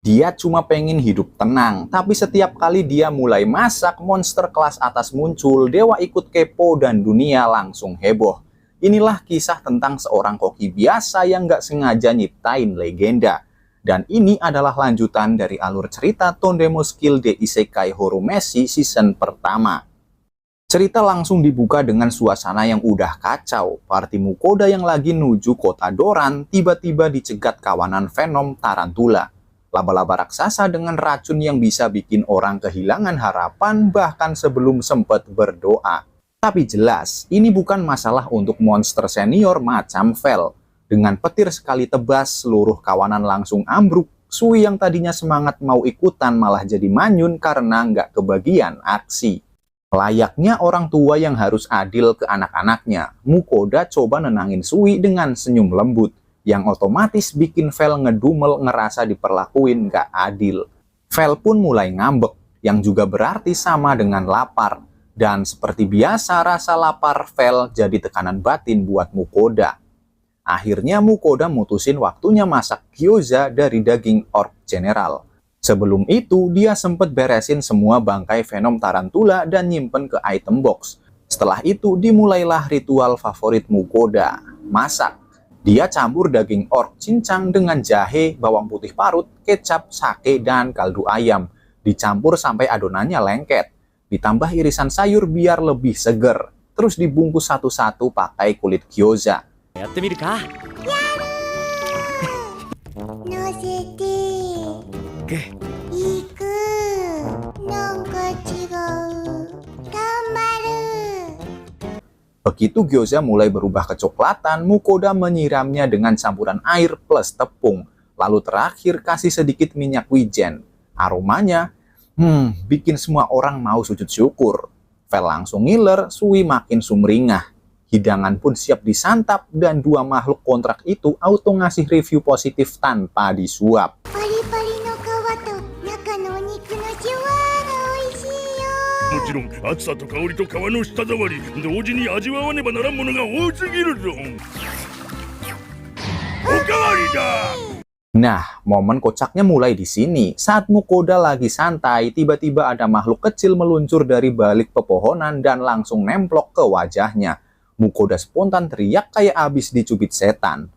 Dia cuma pengen hidup tenang, tapi setiap kali dia mulai masak, monster kelas atas muncul, dewa ikut kepo dan dunia langsung heboh. Inilah kisah tentang seorang koki biasa yang nggak sengaja nyiptain legenda. Dan ini adalah lanjutan dari alur cerita Tondemo Skill de Isekai Horomeshi season pertama. Cerita langsung dibuka dengan suasana yang udah kacau. Party Mukoda yang lagi nuju kota Doran tiba-tiba dicegat kawanan Venom Tarantula. Laba-laba raksasa dengan racun yang bisa bikin orang kehilangan harapan bahkan sebelum sempat berdoa. Tapi jelas, ini bukan masalah untuk monster senior macam Vel. Dengan petir sekali tebas, seluruh kawanan langsung ambruk. Sui yang tadinya semangat mau ikutan malah jadi manyun karena nggak kebagian aksi. Layaknya orang tua yang harus adil ke anak-anaknya, Mukoda coba nenangin Sui dengan senyum lembut, yang otomatis bikin Vel ngedumel ngerasa diperlakuin gak adil. Vel pun mulai ngambek, yang juga berarti sama dengan lapar. Dan seperti biasa rasa lapar Vel jadi tekanan batin buat Mukoda. Akhirnya Mukoda mutusin waktunya masak gyoza dari daging orc general. Sebelum itu dia sempat beresin semua bangkai Venom Tarantula dan nyimpen ke item box. Setelah itu dimulailah ritual favorit Mukoda, masak. Dia campur daging orc cincang dengan jahe, bawang putih parut, kecap, sake, dan kaldu ayam. Dicampur sampai adonannya lengket. Ditambah irisan sayur biar lebih seger. Terus dibungkus satu-satu pakai kulit gyoza. Begitu gyoza mulai berubah kecoklatan, Mukoda menyiramnya dengan campuran air plus tepung. Lalu terakhir kasih sedikit minyak wijen. Aromanya, bikin semua orang mau sujud syukur. Vel langsung ngiler, Sui makin sumringah. Hidangan pun siap disantap dan dua makhluk kontrak itu auto ngasih review positif tanpa disuap. もちろん暑さと香りと皮の舌触り同時に味わわねばならんものが多すぎるぞ。おかわりだ。 Nah, momen kocaknya mulai di sini. Saat Mukoda lagi santai, tiba-tiba ada makhluk kecil meluncur dari balik pepohonan dan langsung nemplok ke wajahnya. Mukoda spontan teriak kayak abis dicubit setan.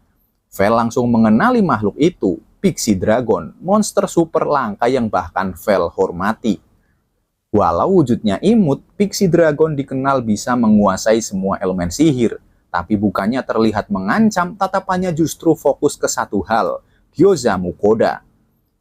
Vel langsung mengenali makhluk itu, Pixie Dragon, monster super langka yang bahkan Vel hormati. Walau wujudnya imut, Pixie Dragon dikenal bisa menguasai semua elemen sihir. Tapi bukannya terlihat mengancam, tatapannya justru fokus ke satu hal, gyoza Mukoda.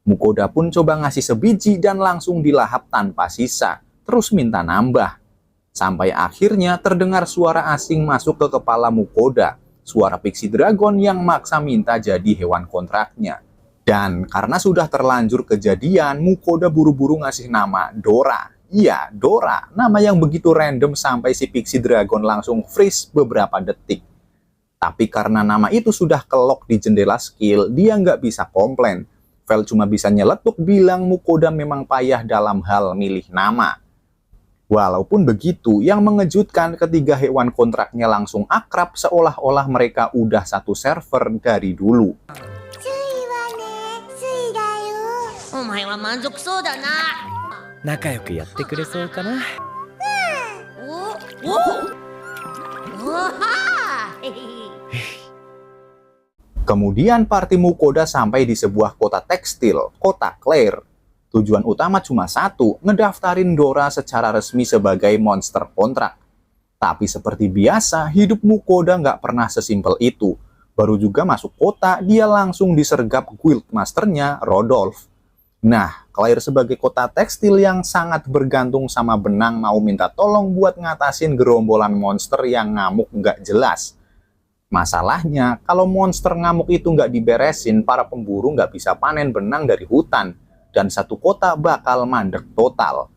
Mukoda pun coba ngasih sebiji dan langsung dilahap tanpa sisa, terus minta nambah. Sampai akhirnya terdengar suara asing masuk ke kepala Mukoda, suara Pixie Dragon yang maksa minta jadi hewan kontraknya. Dan karena sudah terlanjur kejadian, Mukoda buru-buru ngasih nama Dora. Iya, Dora, nama yang begitu random sampai si Pixie Dragon langsung freeze beberapa detik. Tapi karena nama itu sudah kelok di jendela skill, dia nggak bisa komplain. Vel cuma bisa nyeletuk bilang Mukoda memang payah dalam hal milih nama. Walaupun begitu, yang mengejutkan ketiga hewan kontraknya langsung akrab seolah-olah mereka udah satu server dari dulu. Kemudian party Mukoda sampai di sebuah kota tekstil, kota Claire. Tujuan utama cuma satu, ngedaftarin Dora secara resmi sebagai monster kontrak. Tapi seperti biasa, hidup Mukoda nggak pernah sesimpel itu. Baru juga masuk kota, dia langsung disergap guildmasternya, Rodolph. Nah, Claire sebagai kota tekstil yang sangat bergantung sama benang mau minta tolong buat ngatasin gerombolan monster yang ngamuk nggak jelas. Masalahnya, kalau monster ngamuk itu nggak diberesin, para pemburu nggak bisa panen benang dari hutan, dan satu kota bakal mandek total.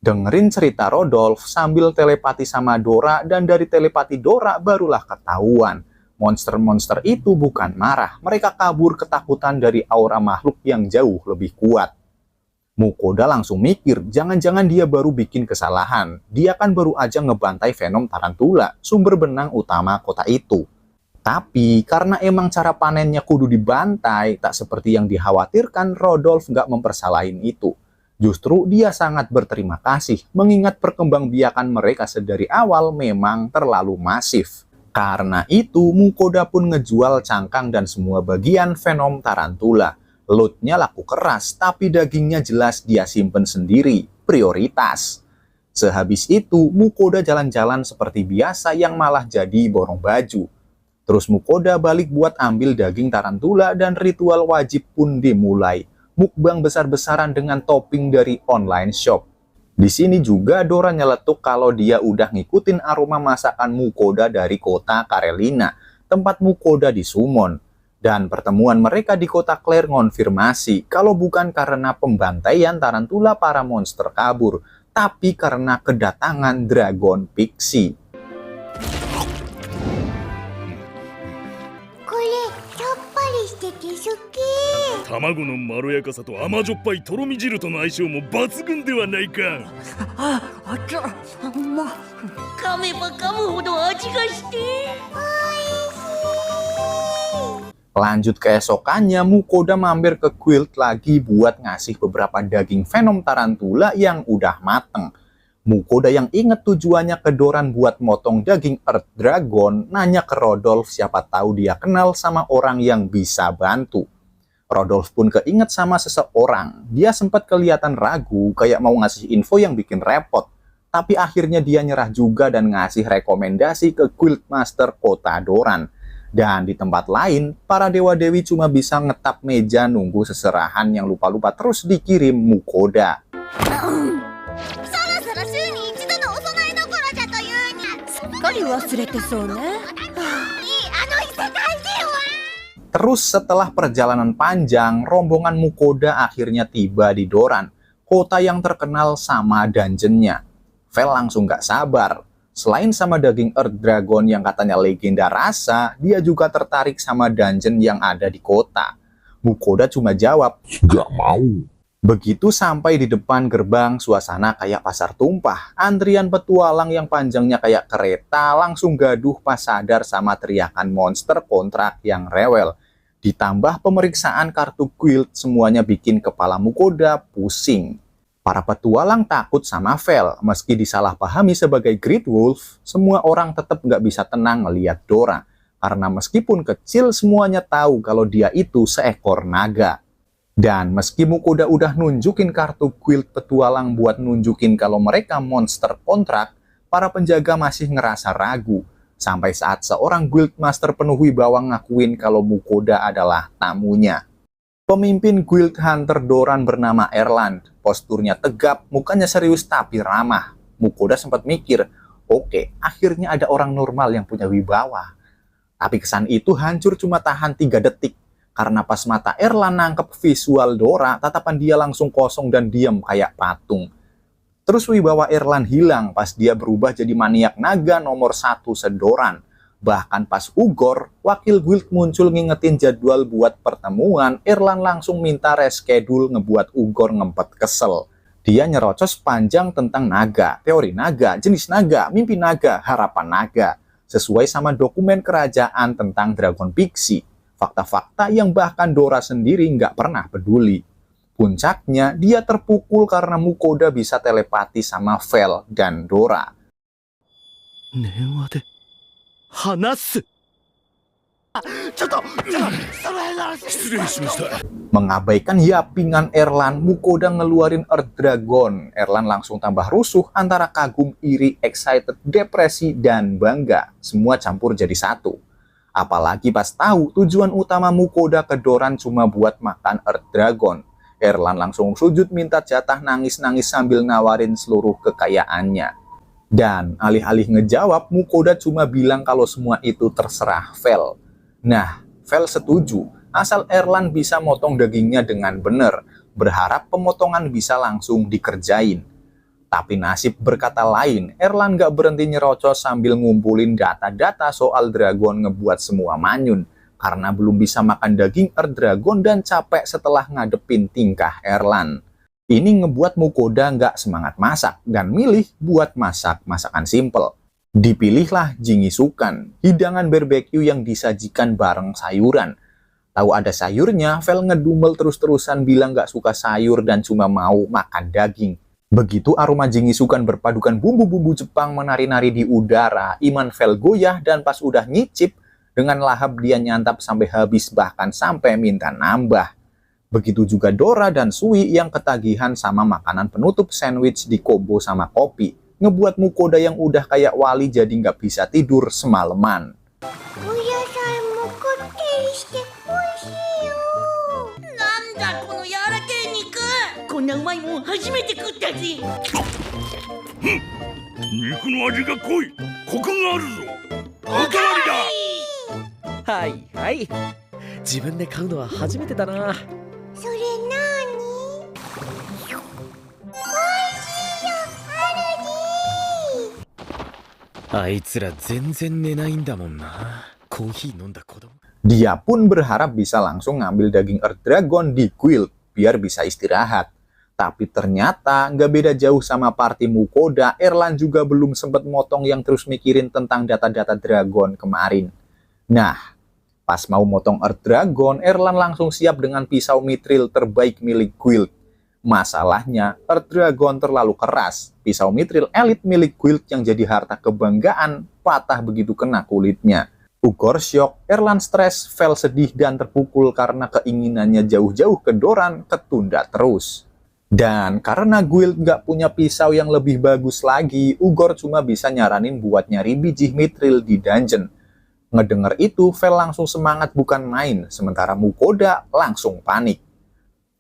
Dengerin cerita Rodolph sambil telepati sama Dora, dan dari telepati Dora barulah ketahuan. Monster-monster itu bukan marah, mereka kabur ketakutan dari aura makhluk yang jauh lebih kuat. Mukoda langsung mikir, jangan-jangan dia baru bikin kesalahan. Dia kan baru aja ngebantai Venom Tarantula, sumber benang utama kota itu. Tapi karena emang cara panennya kudu dibantai, tak seperti yang dikhawatirkan, Rodolf nggak mempersalahin itu. Justru dia sangat berterima kasih, mengingat perkembangbiakan mereka sedari awal memang terlalu masif. Karena itu, Mukoda pun ngejual cangkang dan semua bagian Venom Tarantula. Lootnya laku keras, tapi dagingnya jelas dia simpen sendiri, prioritas. Sehabis itu, Mukoda jalan-jalan seperti biasa yang malah jadi borong baju. Terus Mukoda balik buat ambil daging tarantula dan ritual wajib pun dimulai. Mukbang besar-besaran dengan topping dari online shop. Di sini juga Dora nyeletuk kalau dia udah ngikutin aroma masakan Mukoda dari kota Karelina, tempat Mukoda disummon. Dan pertemuan mereka di kota Claire ngonfirmasi kalau bukan karena pembantaian tarantula para monster kabur, tapi karena kedatangan Dragon Pixie. 卵のまろやかさと甘じょっぱいとろみ汁との相性も抜群ではないか。噛めば噛むほど味がして。 Lanjut keesokannya, Mukoda mampir ke Guild lagi buat ngasih beberapa daging Venom Tarantula yang udah mateng. Mukoda yang inget tujuannya ke Doran buat motong daging Earth Dragon, nanya ke Rodolf siapa tahu dia kenal sama orang yang bisa bantu. Rodolf pun keinget sama seseorang. Dia sempat kelihatan ragu, kayak mau ngasih info yang bikin repot. Tapi akhirnya dia nyerah juga dan ngasih rekomendasi ke Guildmaster Kota Doran. Dan di tempat lain, para dewa-dewi cuma bisa ngetap meja nunggu seserahan yang lupa-lupa terus dikirim Mukoda. Terus setelah perjalanan panjang, rombongan Mukoda akhirnya tiba di Doran, kota yang terkenal sama dungeonnya. Vel langsung gak sabar. Selain sama daging Earth Dragon yang katanya legenda rasa, dia juga tertarik sama dungeon yang ada di kota. Mukoda cuma jawab, "Gak mau." Begitu sampai di depan gerbang, suasana kayak pasar tumpah. Antrian petualang yang panjangnya kayak kereta langsung gaduh pas sadar sama teriakan monster kontrak yang rewel. Ditambah pemeriksaan kartu guild, semuanya bikin kepala Mukoda pusing. Para petualang takut sama Vel, meski disalahpahami sebagai Great Wolf, semua orang tetap nggak bisa tenang ngelihat Dora. Karena meskipun kecil, semuanya tahu kalau dia itu seekor naga. Dan meski Mukoda udah nunjukin kartu guild petualang buat nunjukin kalau mereka monster kontrak, para penjaga masih ngerasa ragu. Sampai saat seorang guildmaster penuh wibawa ngakuin kalau Mukoda adalah tamunya. Pemimpin guild hunter Doran bernama Erland. Posturnya tegap, mukanya serius tapi ramah. Mukoda sempat mikir, oke, akhirnya ada orang normal yang punya wibawa. Tapi kesan itu hancur cuma tahan 3 detik. Karena pas mata Erland nangkep visual Dora, tatapan dia langsung kosong dan diam kayak patung. Terus wibawa Erland hilang pas dia berubah jadi maniak naga nomor 1 sedoran. Bahkan pas Ugor, wakil guild muncul ngingetin jadwal buat pertemuan, Erland langsung minta reschedule ngebuat Ugor ngempet kesel. Dia nyerocos panjang tentang naga, teori naga, jenis naga, mimpi naga, harapan naga. Sesuai sama dokumen kerajaan tentang Dragon Pixie. Fakta-fakta yang bahkan Dora sendiri nggak pernah peduli. Puncaknya, dia terpukul karena Mukoda bisa telepati sama Vel dan Dora. Mengabaikan yapingan Erland, Mukoda ngeluarin Earth Dragon. Erland langsung tambah rusuh antara kagum, iri, excited, depresi, dan bangga. Semua campur jadi satu. Apalagi pas tahu tujuan utama Mukoda ke Doran cuma buat makan Earth Dragon. Erland langsung sujud minta jatah nangis-nangis sambil nawarin seluruh kekayaannya. Dan alih-alih ngejawab, Mukoda cuma bilang kalau semua itu terserah Vel. Nah, Vel setuju, asal Erland bisa motong dagingnya dengan benar, berharap pemotongan bisa langsung dikerjain. Tapi nasib berkata lain, Erland gak berhenti nyerocos sambil ngumpulin data-data soal Dragon ngebuat semua manyun. Karena belum bisa makan daging Earth Dragon dan capek setelah ngadepin tingkah Erland. Ini ngebuat Mukoda nggak semangat masak dan milih buat masak masakan simple. Dipilihlah jingisukan, hidangan barbeque yang disajikan bareng sayuran. Tahu ada sayurnya, Vel ngedumel terus-terusan bilang gak suka sayur dan cuma mau makan daging. Begitu aroma jingisukan berpadukan bumbu-bumbu Jepang menari-nari di udara, iman Vel goyah dan pas udah nyicip, dengan lahap dia nyantap sampai habis bahkan sampai minta nambah. Begitu juga Dora dan Sui yang ketagihan sama makanan penutup sandwich di combo sama kopi. Ngebuat Mukoda yang udah kayak wali jadi nggak bisa tidur semalaman. Dia pun berharap bisa langsung ngambil daging Earth Dragon di guild biar bisa istirahat. Tapi ternyata nggak beda jauh sama party Mukoda, Erlan juga belum sempat motong yang terus mikirin tentang data-data Dragon kemarin. Nah, pas mau motong Earth Dragon, Erlan langsung siap dengan pisau mithril terbaik milik guild. Masalahnya, Earth Dragon terlalu keras. Pisau mithril elit milik guild yang jadi harta kebanggaan patah begitu kena kulitnya. Ugor syok, Erlan stres, Vel sedih dan terpukul karena keinginannya jauh-jauh ke Doran ketunda terus. Dan karena guild nggak punya pisau yang lebih bagus lagi, Ugor cuma bisa nyaranin buat nyari biji mithril di dungeon. Ngedenger itu, Vel langsung semangat bukan main, sementara Mukoda langsung panik.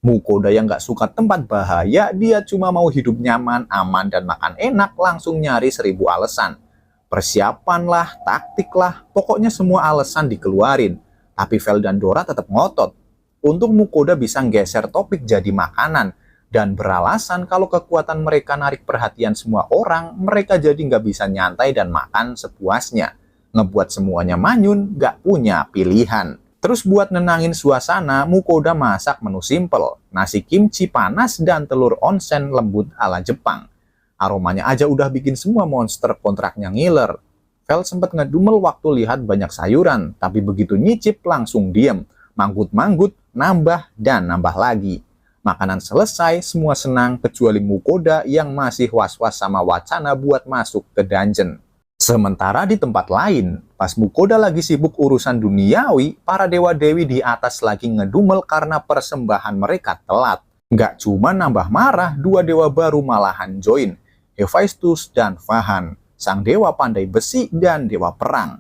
Mukoda yang nggak suka tempat bahaya, dia cuma mau hidup nyaman, aman, dan makan enak, langsung nyari 1000 alasan. Persiapan lah, taktik lah, pokoknya semua alasan dikeluarin. Tapi Vel dan Dora tetap ngotot. Untung Mukoda bisa nggeser topik jadi makanan, dan beralasan kalau kekuatan mereka narik perhatian semua orang, mereka jadi nggak bisa nyantai dan makan sepuasnya. Ngebuat semuanya manyun, nggak punya pilihan. Terus buat nenangin suasana, Mukoda masak menu simple, nasi kimchi panas dan telur onsen lembut ala Jepang. Aromanya aja udah bikin semua monster kontraknya ngiler. Vel sempat ngedumel waktu lihat banyak sayuran, tapi begitu nyicip langsung diem, manggut-manggut, nambah dan nambah lagi. Makanan selesai, semua senang kecuali Mukoda yang masih was-was sama wacana buat masuk ke dungeon. Sementara di tempat lain, pas Mukoda lagi sibuk urusan duniawi, para dewa-dewi di atas lagi ngedumel karena persembahan mereka telat. Nggak cuma nambah marah, 2 dewa baru malahan join, Hephaestus dan Vahan, sang dewa pandai besi dan dewa perang.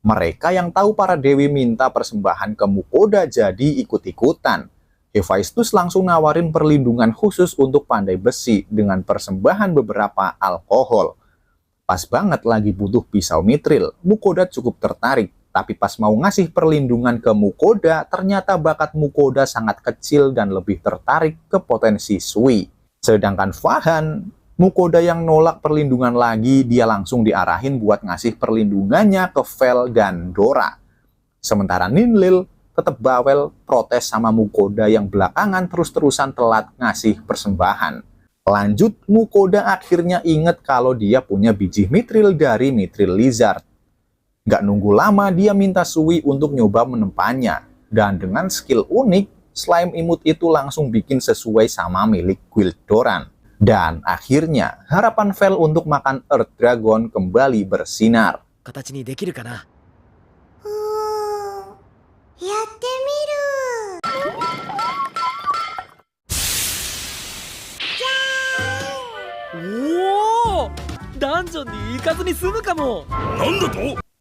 Mereka yang tahu para dewi minta persembahan ke Mukoda jadi ikut-ikutan. Hephaestus langsung nawarin perlindungan khusus untuk pandai besi dengan persembahan beberapa alkohol. Pas banget lagi butuh pisau mithril, Mukoda cukup tertarik. Tapi pas mau ngasih perlindungan ke Mukoda, ternyata bakat Mukoda sangat kecil dan lebih tertarik ke potensi Sui. Sedangkan Vahan, Mukoda yang nolak perlindungan lagi, dia langsung diarahin buat ngasih perlindungannya ke Vel dan Dora. Sementara Ninlil tetap bawel protes sama Mukoda yang belakangan terus-terusan telat ngasih persembahan. Lanjut, Mukoda akhirnya inget kalau dia punya biji mithril dari Mithril Lizard. Gak nunggu lama, dia minta Sui untuk nyoba menempannya. Dan dengan skill unik, slime imut itu langsung bikin sesuai sama milik guild Doran. Dan akhirnya, harapan Vel untuk makan Earth Dragon kembali bersinar.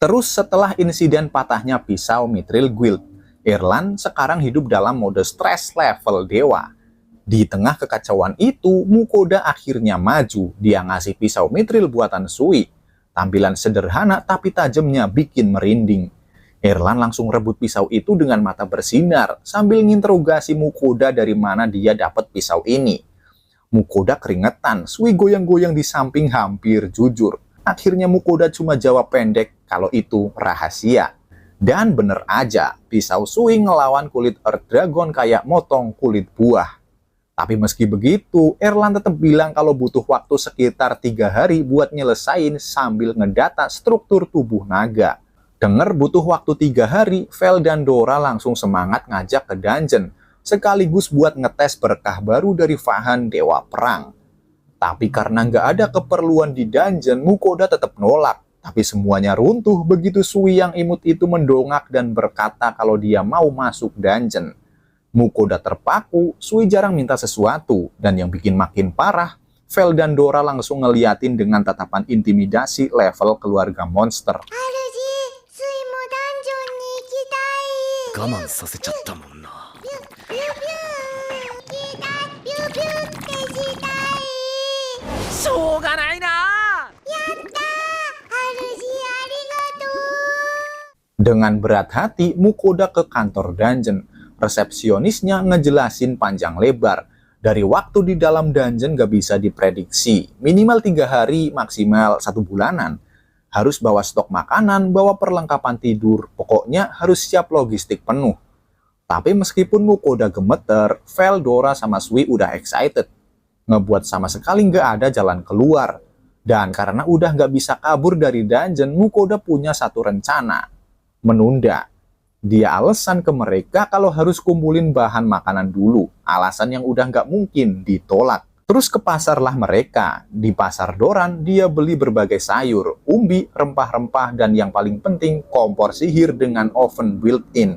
Terus setelah insiden patahnya pisau mithril guild, Erlan sekarang hidup dalam mode stress level dewa. Di tengah kekacauan itu, Mukoda akhirnya maju. Dia ngasih pisau mithril buatan Sui. Tampilan sederhana tapi tajamnya bikin merinding. Erlan langsung rebut pisau itu dengan mata bersinar sambil nginterogasi Mukoda dari mana dia dapat pisau ini. Mukoda keringetan, Sui goyang-goyang di samping hampir jujur. Akhirnya Mukoda cuma jawab pendek kalau itu rahasia. Dan bener aja, pisau Sui ngelawan kulit Earth Dragon kayak motong kulit buah. Tapi meski begitu, Erlan tetap bilang kalau butuh waktu sekitar 3 hari buat nyelesain sambil ngedata struktur tubuh naga. Dengar butuh waktu 3 hari, Vel dan Dora langsung semangat ngajak ke dungeon, sekaligus buat ngetes berkah baru dari Vahan Dewa Perang. Tapi karena nggak ada keperluan di dungeon, Mukoda tetap nolak. Tapi semuanya runtuh begitu Sui yang imut itu mendongak dan berkata kalau dia mau masuk dungeon. Mukoda terpaku, Sui jarang minta sesuatu, dan yang bikin makin parah, Vel dan Dora langsung ngeliatin dengan tatapan intimidasi level keluarga monster. Dengan berat hati, Mukoda ke kantor dungeon. Resepsionisnya ngejelasin panjang lebar. Dari waktu di dalam dungeon gak bisa diprediksi. Minimal 3 hari, maksimal 1 bulanan. Harus bawa stok makanan, bawa perlengkapan tidur. Pokoknya harus siap logistik penuh. Tapi meskipun Mukoda gemeter, Vel, Dora, sama Sui udah excited. Ngebuat sama sekali gak ada jalan keluar. Dan karena udah gak bisa kabur dari dungeon, Mukoda punya satu rencana. Menunda. Dia alasan ke mereka kalau harus kumpulin bahan makanan dulu. Alasan yang udah nggak mungkin ditolak. Terus ke pasar lah mereka. Di pasar Doran, dia beli berbagai sayur, umbi, rempah-rempah, dan yang paling penting, kompor sihir dengan oven built-in.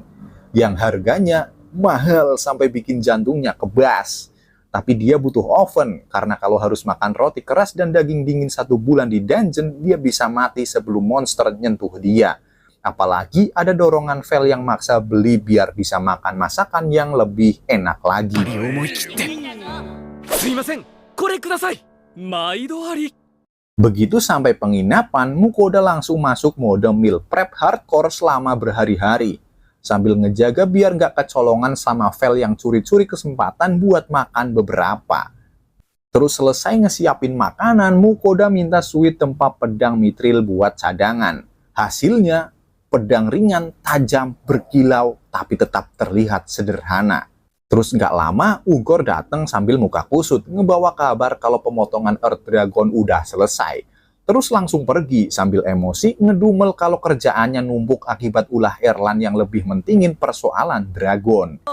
Yang harganya mahal sampai bikin jantungnya kebas. Tapi dia butuh oven, karena kalau harus makan roti keras dan daging dingin 1 bulan di dungeon, dia bisa mati sebelum monster nyentuh dia. Apalagi ada dorongan Vel yang maksa beli biar bisa makan masakan yang lebih enak lagi. Begitu sampai penginapan, Mukoda langsung masuk mode meal prep hardcore selama berhari-hari. Sambil ngejaga biar nggak kecolongan sama Vel yang curi-curi kesempatan buat makan beberapa. Terus selesai ngesiapin makanan, Mukoda minta Sui tempat pedang mithril buat cadangan. Hasilnya, pedang ringan, tajam, berkilau, tapi tetap terlihat sederhana. Terus nggak lama, Ugor datang sambil muka kusut, ngebawa kabar kalau pemotongan Earth Dragon udah selesai. Terus langsung pergi sambil emosi, ngedumel kalau kerjaannya numpuk akibat ulah Erlan yang lebih mentingin persoalan Dragon.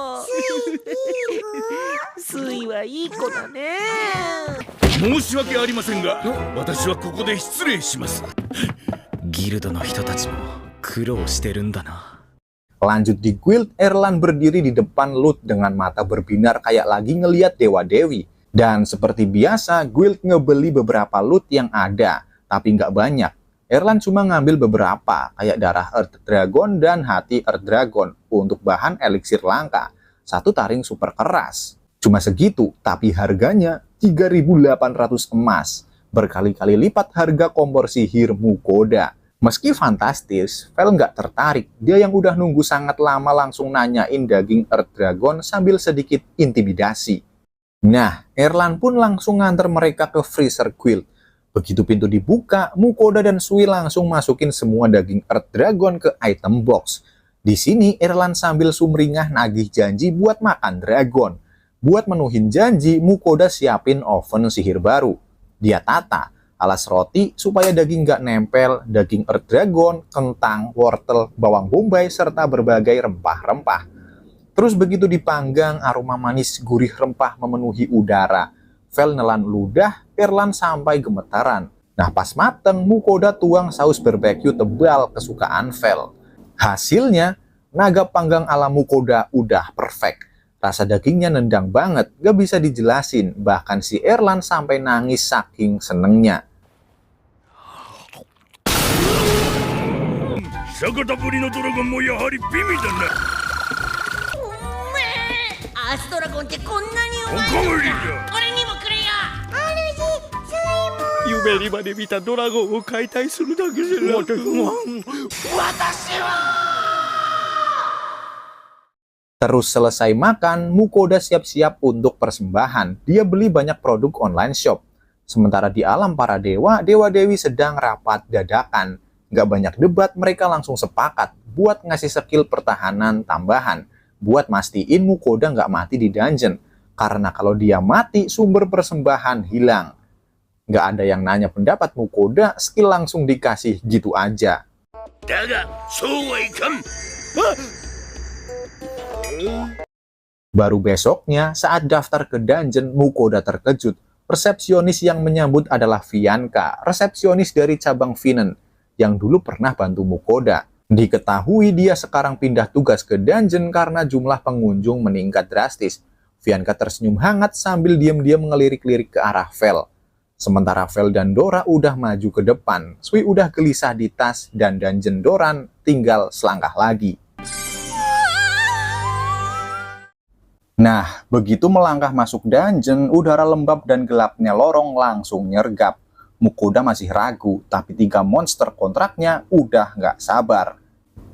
Lanjut di guild, Erlan berdiri di depan Lut dengan mata berbinar kayak lagi ngeliat dewa-dewi. Dan seperti biasa, guild ngebeli beberapa loot yang ada, tapi nggak banyak. Erlan cuma ngambil beberapa, kayak darah Earth Dragon dan hati Earth Dragon untuk bahan eliksir langka. 1 taring super keras. Cuma segitu, tapi harganya 3.800 emas. Berkali-kali lipat harga kompor sihir Mukoda. Meski fantastis, Vel nggak tertarik. Dia yang udah nunggu sangat lama langsung nanyain daging Earth Dragon sambil sedikit intimidasi. Nah, Erlan pun langsung nganter mereka ke freezer guild. Begitu pintu dibuka, Mukoda dan Sui langsung masukin semua daging Earth Dragon ke item box. Di sini Erlan sambil sumringah nagih janji buat makan dragon. Buat menuhin janji, Mukoda siapin oven sihir baru. Dia tata, alas roti supaya daging nggak nempel, daging Earth Dragon, kentang, wortel, bawang bombay, serta berbagai rempah-rempah. Terus begitu dipanggang, aroma manis gurih rempah memenuhi udara. Vel nelan ludah, Erlan sampai gemetaran. Nah pas mateng, Mukoda tuang saus barbeque tebal kesukaan Vel. Hasilnya, naga panggang ala Mukoda udah perfect. Rasa dagingnya nendang banget, gak bisa dijelasin. Bahkan si Erlan sampai nangis saking senengnya. 久方ぶりのドラゴンもやはり美味だな。アースドラゴンってこんなにうまいおかわりだ。俺にもくれよ。夢にまで見たドラゴンを解体するだけじゃなく私は Terus selesai makan, Mukoda siap-siap untuk persembahan. Dia beli banyak produk online shop. Sementara di alam para dewa, dewa-dewi sedang rapat dadakan. Gak banyak debat, mereka langsung sepakat buat ngasih skill pertahanan tambahan. Buat mastiin Mukoda nggak mati di dungeon. Karena kalau dia mati, sumber persembahan hilang. Nggak ada yang nanya pendapat Mukoda, skill langsung dikasih gitu aja. だがそうはいかん。 Baru besoknya, saat daftar ke dungeon, Mukoda terkejut. Resepsionis yang menyambut adalah Vianka, resepsionis dari cabang Vinen, yang dulu pernah bantu Mukoda. Diketahui dia sekarang pindah tugas ke dungeon karena jumlah pengunjung meningkat drastis. Vianka tersenyum hangat sambil diam-diam ngelirik-lirik ke arah Vel. Sementara Vel dan Dora udah maju ke depan, Sui udah gelisah di tas, dan dungeon Doran tinggal selangkah lagi. Nah, begitu melangkah masuk dungeon, udara lembab dan gelapnya lorong langsung nyergap. Mukoda masih ragu, tapi 3 monster kontraknya udah nggak sabar.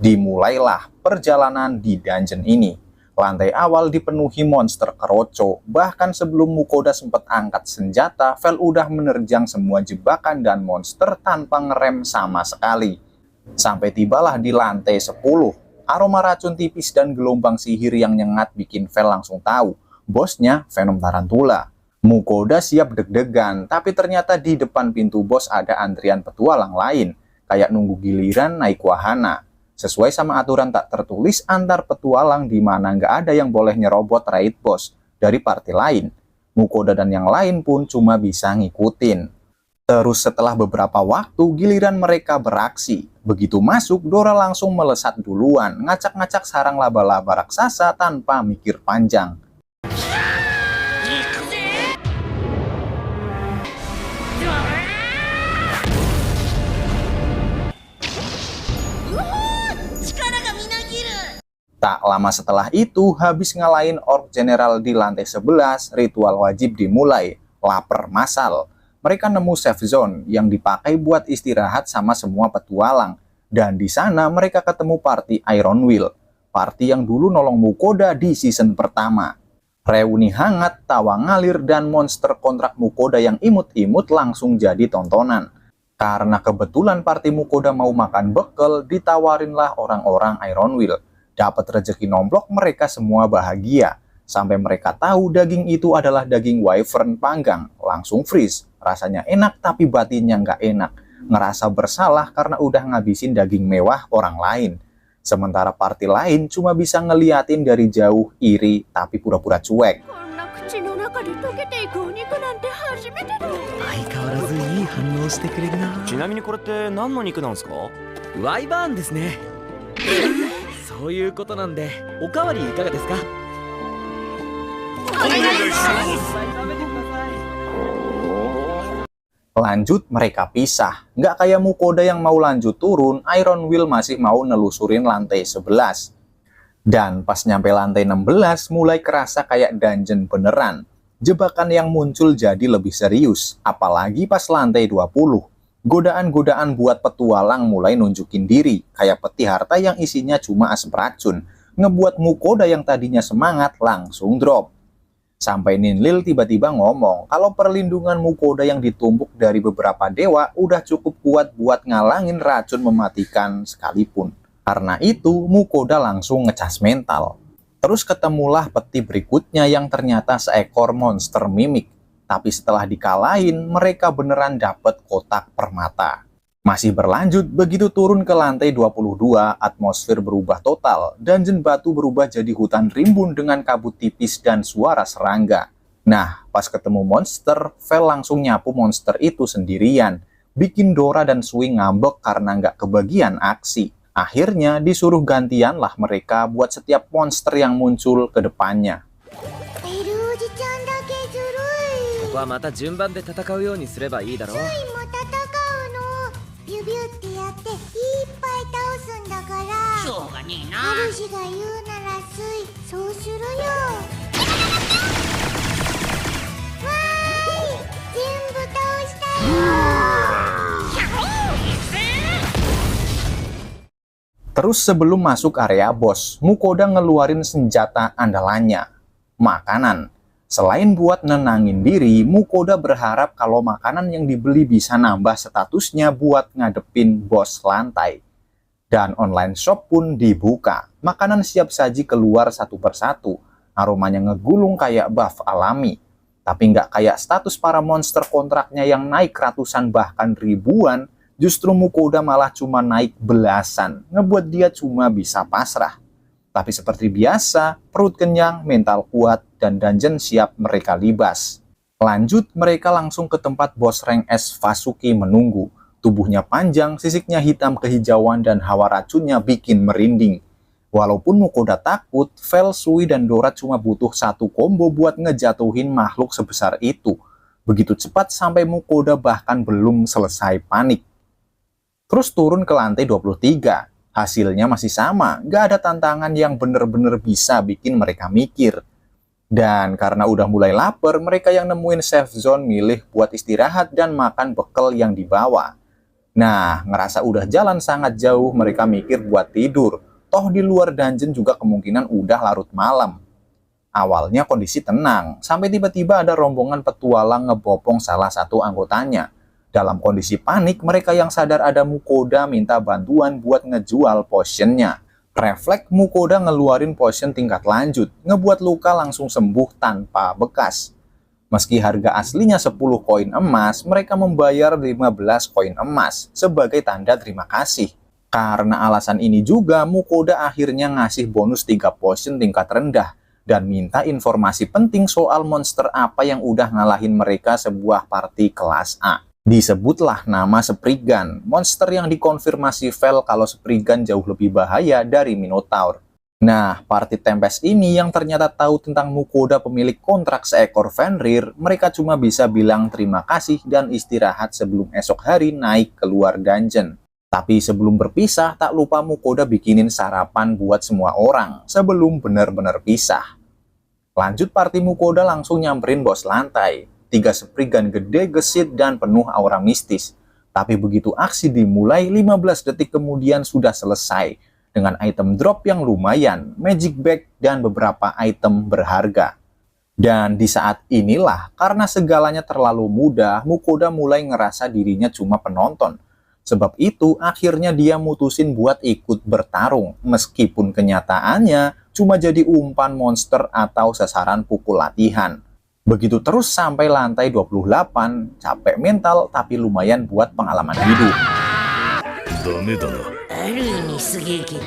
Dimulailah perjalanan di dungeon ini. Lantai awal dipenuhi monster keroco, bahkan sebelum Mukoda sempat angkat senjata, Vel udah menerjang semua jebakan dan monster tanpa ngerem sama sekali. Sampai tibalah di lantai 10. Aroma racun tipis dan gelombang sihir yang nyengat bikin Vel langsung tahu, bosnya Venom Tarantula. Mukoda siap deg-degan, tapi ternyata di depan pintu bos ada antrian petualang lain, kayak nunggu giliran naik wahana. Sesuai sama aturan tak tertulis antar petualang di mana nggak ada yang boleh nyerobot raid boss dari party lain. Mukoda dan yang lain pun cuma bisa ngikutin. Terus setelah beberapa waktu, giliran mereka beraksi. Begitu masuk, Dora langsung melesat duluan, ngacak-ngacak sarang laba-laba raksasa tanpa mikir panjang. Tak lama setelah itu, habis ngalahin orc general di lantai 11, ritual wajib dimulai, lapar massal. Mereka nemu safe zone yang dipakai buat istirahat sama semua petualang. Dan di sana mereka ketemu party Iron Will, party yang dulu nolong Mukoda di season pertama. Reuni hangat, tawa ngalir, dan monster kontrak Mukoda yang imut-imut langsung jadi tontonan. Karena kebetulan party Mukoda mau makan bekel, ditawarinlah orang-orang Iron Will. Dapat rezeki nomplok, mereka semua bahagia. Sampai mereka tahu daging itu adalah daging wyvern panggang. Langsung freeze. Rasanya enak tapi batinnya nggak enak. Ngerasa bersalah karena udah ngabisin daging mewah orang lain. Sementara party lain cuma bisa ngeliatin dari jauh, iri tapi pura-pura cuek. 相変わらずいい反応してくれるな。ちなみにこれって何の肉なんですか？ワイバーンですね。そういうことなんで、おかわりいかがですか？お願いします。 食べてください。 Lanjut mereka pisah. Nggak kayak Mukoda yang mau lanjut turun, Iron Will masih mau nelusurin lantai 11. Dan pas nyampe lantai 16, mulai kerasa kayak dungeon beneran. Jebakan yang muncul jadi lebih serius, apalagi pas lantai 20. Godaan-godaan buat petualang mulai nunjukin diri, kayak peti harta yang isinya cuma asap racun, ngebuat Mukoda yang tadinya semangat langsung drop. Sampai Ninlil tiba-tiba ngomong kalau perlindungan Mukoda yang ditumpuk dari beberapa dewa udah cukup kuat buat ngalangin racun mematikan sekalipun. Karena itu, Mukoda langsung ngecas mental. Terus ketemulah peti berikutnya yang ternyata seekor monster mimik. Tapi setelah dikalahin, mereka beneran dapet kotak permata. Masih berlanjut, begitu turun ke lantai 22, atmosfer berubah total. Dungeon batu berubah jadi hutan rimbun dengan kabut tipis dan suara serangga. Nah, pas ketemu monster, Vel langsung nyapu monster itu sendirian. Bikin Dora dan Sui ngambek karena nggak kebagian aksi. Akhirnya disuruh gantianlah mereka buat setiap monster yang muncul ke depannya. ここはまた順番で戦うようにすればいいだろう。ビュビュってやっていっぱい倒すんだから。しょうがねえな。主が言うならスイそうするよ。わーい、全部倒したよ。 Terus sebelum masuk area bos, Mukoda ngeluarin senjata andalannya, makanan. Selain buat nenangin diri, Mukoda berharap kalau makanan yang dibeli bisa nambah statusnya buat ngadepin bos lantai. Dan online shop pun dibuka. Makanan siap saji keluar satu persatu. Aromanya ngegulung kayak buff alami. Tapi nggak kayak status para monster kontraknya yang naik ratusan bahkan ribuan, justru Mukoda malah cuma naik belasan, ngebuat dia cuma bisa pasrah. Tapi seperti biasa, perut kenyang, mental kuat, dan dungeon siap mereka libas. Lanjut, mereka langsung ke tempat bos rank S Vasuki menunggu. Tubuhnya panjang, sisiknya hitam kehijauan, dan hawa racunnya bikin merinding. Walaupun Mukoda takut, Vel, Sui, dan Dora cuma butuh satu combo buat ngejatuhin makhluk sebesar itu. Begitu cepat sampai Mukoda bahkan belum selesai panik. Terus turun ke lantai 23. Hasilnya masih sama, gak ada tantangan yang bener-bener bisa bikin mereka mikir. Dan karena udah mulai lapar, mereka yang nemuin safe zone milih buat istirahat dan makan bekal yang dibawa. Nah, ngerasa udah jalan sangat jauh, mereka mikir buat tidur. Toh di luar dungeon juga kemungkinan udah larut malam. Awalnya kondisi tenang, sampai tiba-tiba ada rombongan petualang ngebopong salah satu anggotanya. Dalam kondisi panik, mereka yang sadar ada Mukoda minta bantuan buat ngejual potionnya. Refleks Mukoda ngeluarin potion tingkat lanjut, ngebuat luka langsung sembuh tanpa bekas. Meski harga aslinya 10 koin emas, mereka membayar 15 koin emas sebagai tanda terima kasih. Karena alasan ini juga, Mukoda akhirnya ngasih bonus 3 potion tingkat rendah dan minta informasi penting soal monster apa yang udah ngalahin mereka sebuah party kelas A. Disebutlah nama Spriggan, monster yang dikonfirmasi Vel kalau Spriggan jauh lebih bahaya dari Minotaur. Nah, party Tempest ini yang ternyata tahu tentang Mukoda pemilik kontrak seekor Fenrir, mereka cuma bisa bilang terima kasih dan istirahat sebelum esok hari naik keluar dungeon. Tapi sebelum berpisah, tak lupa Mukoda bikinin sarapan buat semua orang sebelum benar-benar pisah. Lanjut, party Mukoda langsung nyamperin bos lantai. 3 Spriggan gede, gesit, dan penuh aura mistis. Tapi begitu aksi dimulai, 15 detik kemudian sudah selesai. Dengan item drop yang lumayan, magic bag, dan beberapa item berharga. Dan di saat inilah, karena segalanya terlalu mudah, Mukoda mulai ngerasa dirinya cuma penonton. Sebab itu, akhirnya dia mutusin buat ikut bertarung, meskipun kenyataannya cuma jadi umpan monster atau sasaran pukul latihan. Begitu terus sampai lantai 28, capek mental tapi lumayan buat pengalaman hidup. ダメだな。ある意味すげえけど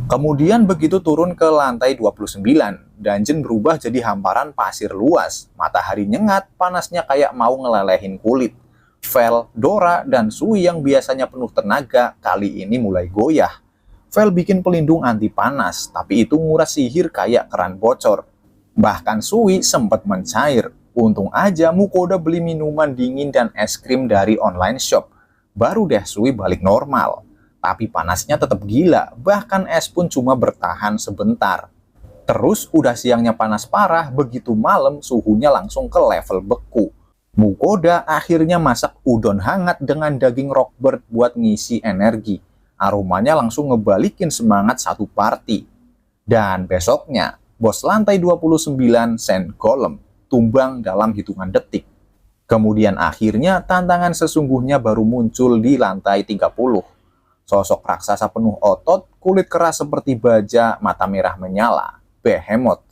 Kemudian begitu turun ke lantai 29, dungeon berubah jadi hamparan pasir luas. Matahari nyengat, panasnya kayak mau ngelelehin kulit. Vel, Dora, dan Sui yang biasanya penuh tenaga, kali ini mulai goyah. Vel bikin pelindung anti panas, tapi itu nguras sihir kayak keran bocor. Bahkan Sui sempat mencair. Untung aja Mukoda beli minuman dingin dan es krim dari online shop. Baru deh Sui balik normal. Tapi panasnya tetap gila, bahkan es pun cuma bertahan sebentar. Terus udah siangnya panas parah, begitu malam suhunya langsung ke level beku. Mukoda akhirnya masak udon hangat dengan daging rockbird buat ngisi energi. Aromanya langsung ngebalikin semangat satu party. Dan besoknya, bos lantai 29 Sand Golem tumbang dalam hitungan detik. Kemudian akhirnya tantangan sesungguhnya baru muncul di lantai 30. Sosok raksasa penuh otot, kulit keras seperti baja, mata merah menyala, Behemoth.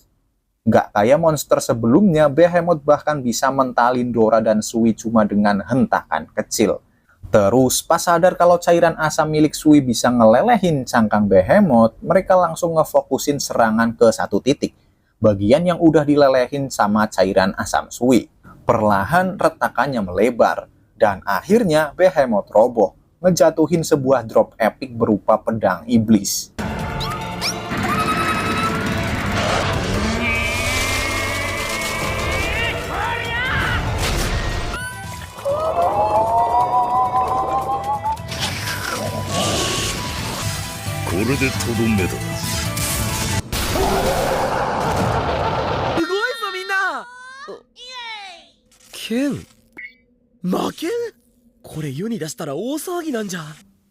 Nggak kayak monster sebelumnya, Behemoth bahkan bisa mentalin Dora dan Sui cuma dengan hentakan kecil. Terus pas sadar kalau cairan asam milik Sui bisa ngelelehin cangkang Behemoth, mereka langsung ngefokusin serangan ke satu titik. Bagian yang udah dilelehin sama cairan asam Sui. Perlahan retakannya melebar, dan akhirnya Behemoth roboh, ngejatuhin sebuah drop epic berupa pedang iblis.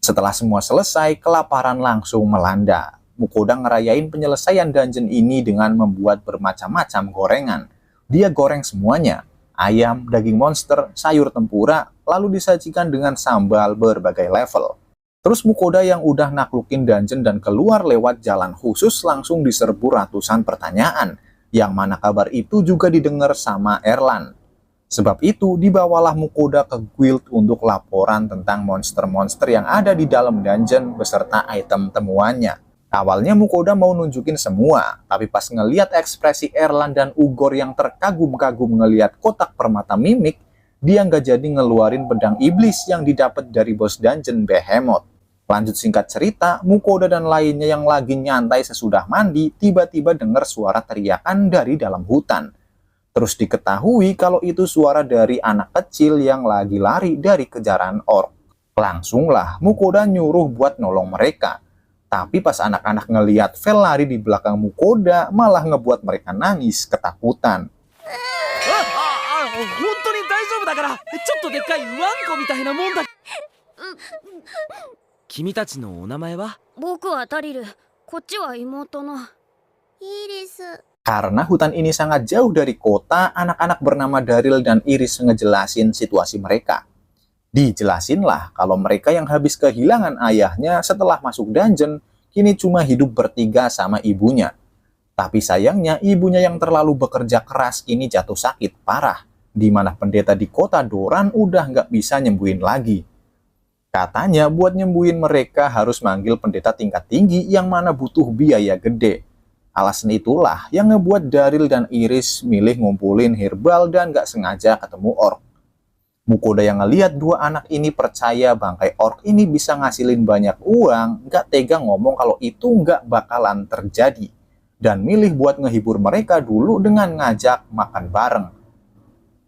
Setelah semua selesai, kelaparan langsung melanda. Mukoda ngerayain penyelesaian dungeon ini dengan membuat bermacam-macam gorengan. Dia goreng semuanya, ayam, daging monster, sayur tempura, lalu disajikan dengan sambal berbagai level. Terus Mukoda yang udah naklukin dungeon dan keluar lewat jalan khusus langsung diserbu ratusan pertanyaan, yang mana kabar itu juga didengar sama Erlan. Sebab itu dibawalah Mukoda ke guild untuk laporan tentang monster-monster yang ada di dalam dungeon beserta item temuannya. Awalnya Mukoda mau nunjukin semua, tapi pas ngeliat ekspresi Erlan dan Ugor yang terkagum-kagum ngeliat kotak permata mimik, dia nggak jadi ngeluarin pedang iblis yang didapat dari bos dungeon Behemoth. Lanjut singkat cerita, Mukoda dan lainnya yang lagi nyantai sesudah mandi tiba-tiba dengar suara teriakan dari dalam hutan. Terus diketahui kalau itu suara dari anak kecil yang lagi lari dari kejaran orc. Langsunglah Mukoda nyuruh buat nolong mereka. Tapi pas anak-anak ngeliat Vel lari di belakang Mukoda, malah ngebuat mereka nangis ketakutan. 本当に大丈夫だから、ちょっとでっかいワンコみたいなもんだ。君たちのお名前は？僕はタリル、こっちは妹の。イリス。 Karena hutan ini sangat jauh dari kota, anak-anak bernama Daryl dan Iris ngejelasin situasi mereka. Dijelasinlah kalau mereka yang habis kehilangan ayahnya setelah masuk dungeon, kini cuma hidup bertiga sama ibunya. Tapi sayangnya ibunya yang terlalu bekerja keras ini jatuh sakit parah, di mana pendeta di kota Doran udah nggak bisa nyembuhin lagi. Katanya buat nyembuhin mereka harus manggil pendeta tingkat tinggi yang mana butuh biaya gede. Alasan itulah yang ngebuat Daryl dan Iris milih ngumpulin herbal dan nggak sengaja ketemu orc. Mukoda yang ngeliat dua anak ini percaya bangkai orc ini bisa ngasilin banyak uang, nggak tega ngomong kalau itu nggak bakalan terjadi. Dan milih buat ngehibur mereka dulu dengan ngajak makan bareng.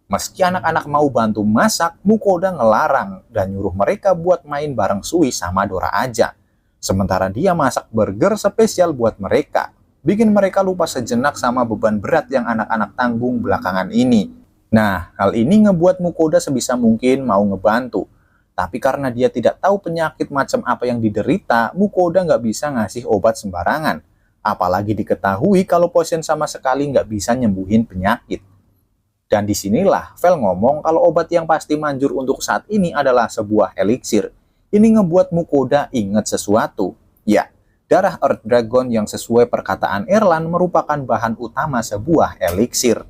Meski anak-anak mau bantu masak, Mukoda ngelarang dan nyuruh mereka buat main bareng Sui sama Dora aja. Sementara dia masak burger spesial buat mereka, bikin mereka lupa sejenak sama beban berat yang anak-anak tanggung belakangan ini. Nah, hal ini ngebuat Mukoda sebisa mungkin mau ngebantu. Tapi karena dia tidak tahu penyakit macam apa yang diderita, Mukoda nggak bisa ngasih obat sembarangan. Apalagi diketahui kalau potion sama sekali nggak bisa nyembuhin penyakit. Dan disinilah Vel ngomong kalau obat yang pasti manjur untuk saat ini adalah sebuah eliksir. Ini ngebuat Mukoda ingat sesuatu. Ya, darah Earth Dragon yang sesuai perkataan Erlan merupakan bahan utama sebuah eliksir.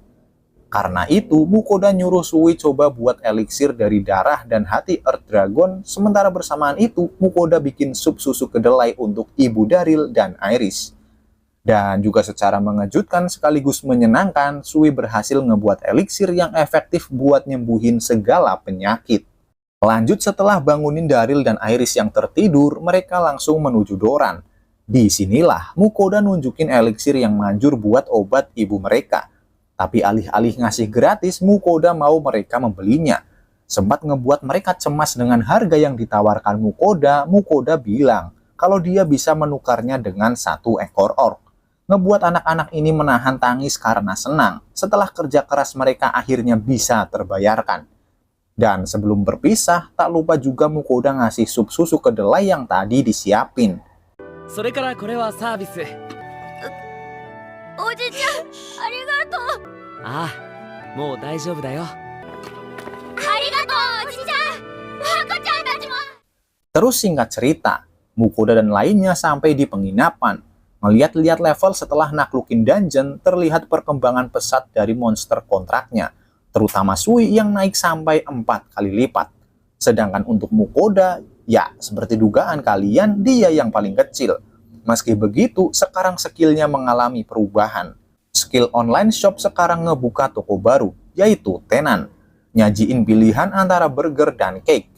Karena itu, Mukoda nyuruh Sui coba buat eliksir dari darah dan hati Earth Dragon, sementara bersamaan itu, Mukoda bikin sup susu kedelai untuk Ibu Daryl dan Iris. Dan juga secara mengejutkan sekaligus menyenangkan, Sui berhasil ngebuat eliksir yang efektif buat nyembuhin segala penyakit. Lanjut setelah bangunin Daryl dan Iris yang tertidur, mereka langsung menuju Doran. Disinilah Mukoda nunjukin eliksir yang manjur buat obat ibu mereka. Tapi alih-alih ngasih gratis, Mukoda mau mereka membelinya. Sempat ngebuat mereka cemas dengan harga yang ditawarkan Mukoda. Mukoda bilang kalau dia bisa menukarnya dengan 1 ekor orc. Ngebuat anak-anak ini menahan tangis karena senang setelah kerja keras mereka akhirnya bisa terbayarkan. Dan sebelum berpisah, tak lupa juga Mukoda ngasih sup susu kedelai yang tadi disiapin. それからこれはサービス。おじちゃん、ありがとう。ああ、もう大丈夫だよ。ありがとう、おじちゃん。赤ちゃんたちも。 Terus singkat cerita, Mukoda dan lainnya sampai di penginapan. Ngeliat-liat level setelah naklukin dungeon, terlihat perkembangan pesat dari monster kontraknya, terutama Sui yang naik sampai 4 kali lipat. Sedangkan untuk Mukoda, ya seperti dugaan kalian, dia yang paling kecil. Meski begitu, sekarang skillnya mengalami perubahan. Skill online shop sekarang ngebuka toko baru, yaitu Tenan. Nyajiin pilihan antara burger dan cake.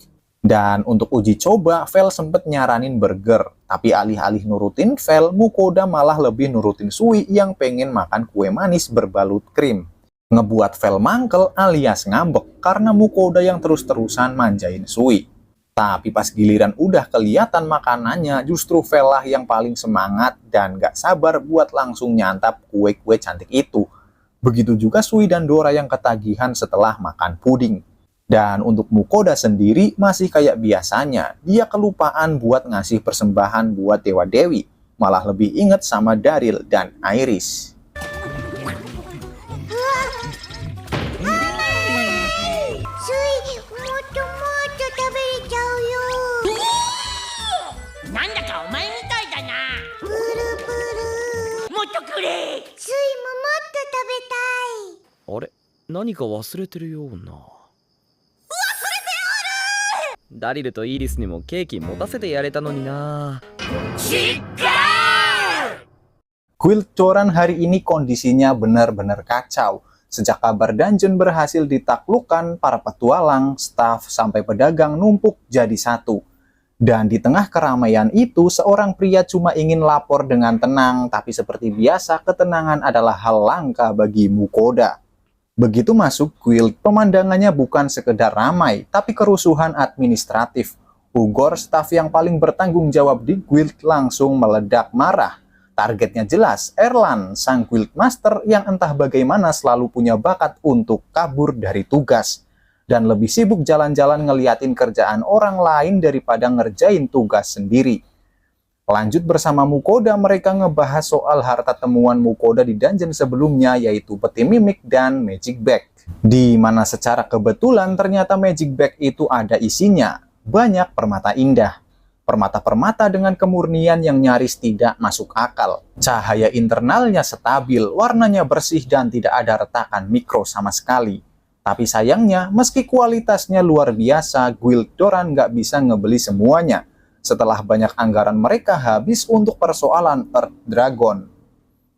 Dan untuk uji coba, Vel sempet nyaranin burger. Tapi alih-alih nurutin Vel, Mukoda malah lebih nurutin Sui yang pengen makan kue manis berbalut krim. Ngebuat Vel mangkel alias ngambek karena Mukoda yang terus-terusan manjain Sui. Tapi pas giliran udah kelihatan makanannya, justru Vel lah yang paling semangat dan gak sabar buat langsung nyantap kue-kue cantik itu. Begitu juga Sui dan Dora yang ketagihan setelah makan puding. Dan untuk Mukoda sendiri masih kayak biasanya, dia kelupaan buat ngasih persembahan buat Dewa Dewi, malah lebih inget sama Daryl dan Iris. スイもっともっと食べれちゃうよ。スイももっと食べたい。あれ、何か忘れてるような。ダリルとイーリスにもケーキ持たせてやれたのにな。Guild Doran hari ini kondisinya benar-benar kacau. Sejak kabar dungeon berhasil ditaklukkan, para petualang, staf, sampai pedagang numpuk jadi satu. Dan di tengah keramaian itu, seorang pria cuma ingin lapor dengan tenang, tapi seperti biasa, ketenangan adalah hal langka bagi Mukoda. Begitu masuk guild, pemandangannya bukan sekedar ramai, tapi kerusuhan administratif. Ugor, staf yang paling bertanggung jawab di guild, langsung meledak marah. Targetnya jelas, Erlan, sang guild master yang entah bagaimana selalu punya bakat untuk kabur dari tugas. Dan lebih sibuk jalan-jalan ngeliatin kerjaan orang lain daripada ngerjain tugas sendiri. Lanjut bersama Mukoda, mereka ngebahas soal harta temuan Mukoda di dungeon sebelumnya, yaitu peti mimik dan magic bag. Di mana secara kebetulan ternyata magic bag itu ada isinya banyak permata indah. Permata-permata dengan kemurnian yang nyaris tidak masuk akal. Cahaya internalnya stabil, warnanya bersih dan tidak ada retakan mikro sama sekali. Tapi sayangnya, meski kualitasnya luar biasa, Guild Doran nggak bisa ngebeli semuanya. Setelah banyak anggaran mereka habis untuk persoalan Earth Dragon.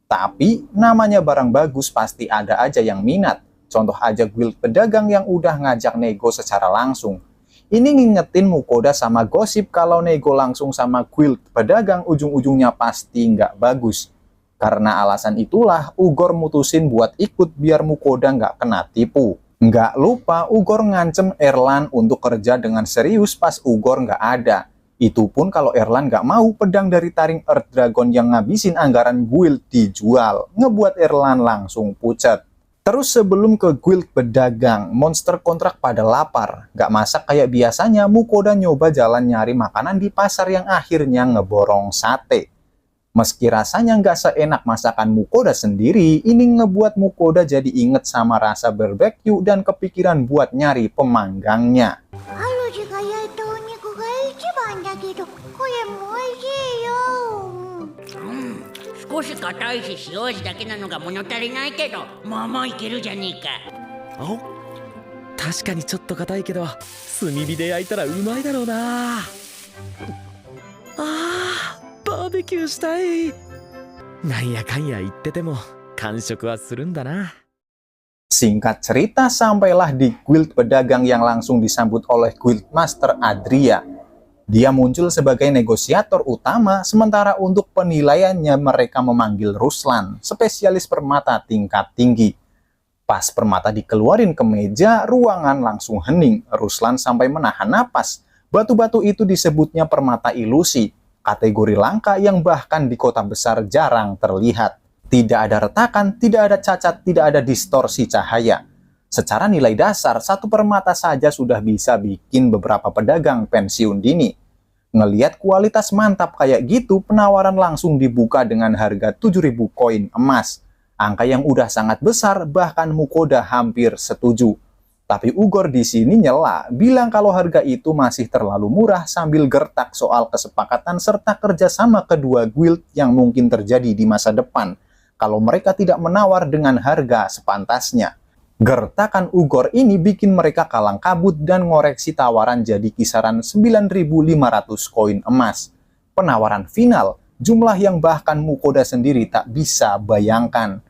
Tapi, namanya barang bagus pasti ada aja yang minat. Contoh aja guild pedagang yang udah ngajak nego secara langsung. Ini ngingetin Mukoda sama gosip kalau nego langsung sama guild pedagang ujung-ujungnya pasti nggak bagus. Karena alasan itulah, Ugor mutusin buat ikut biar Mukoda nggak kena tipu. Nggak lupa, Ugor ngancem Erlan untuk kerja dengan serius pas Ugor nggak ada. Itu pun kalau Erlan nggak mau pedang dari taring Earth Dragon yang ngabisin anggaran guild dijual. Ngebuat Erlan langsung pucat. Terus sebelum ke guild pedagang, monster kontrak pada lapar. Nggak masak kayak biasanya, Mukoda nyoba jalan nyari makanan di pasar yang akhirnya ngeborong sate. Meski rasanya nggak seenak masakan Mukoda sendiri, ini ngebuat Mukoda jadi inget sama rasa barbeque dan kepikiran buat nyari pemanggangnya. 彼女が焼いたお肉が一番だけど、これも美味しいよ。少し硬いし塩味だけなのが物足りないけど、まあまあいけるじゃねえか。お、確かにちょっと硬いけど炭火で焼いたらうまいだろうな。バーベキューしたい。なんやかんや言ってても完食はするんだな。 Singkat cerita, sampailah di guild pedagang yang langsung disambut oleh Guild Master Adria. Dia muncul sebagai negosiator utama, sementara untuk penilaiannya mereka memanggil Ruslan, spesialis permata tingkat tinggi. Pas permata dikeluarin ke meja, ruangan langsung hening. Ruslan sampai menahan napas. Batu-batu itu disebutnya permata ilusi, kategori langka yang bahkan di kota besar jarang terlihat. Tidak ada retakan, tidak ada cacat, tidak ada distorsi cahaya. Secara nilai dasar, satu permata saja sudah bisa bikin beberapa pedagang pensiun dini. Ngeliat kualitas mantap kayak gitu, penawaran langsung dibuka dengan harga 7.000 koin emas. Angka yang udah sangat besar, bahkan Mukoda hampir setuju. Tapi Ugor di sini nyela, bilang kalau harga itu masih terlalu murah sambil gertak soal kesepakatan serta kerjasama kedua guild yang mungkin terjadi di masa depan kalau mereka tidak menawar dengan harga sepantasnya. Gertakan Ugor ini bikin mereka kalang kabut dan ngoreksi tawaran jadi kisaran 9.500 koin emas. Penawaran final, jumlah yang bahkan Mukoda sendiri tak bisa bayangkan.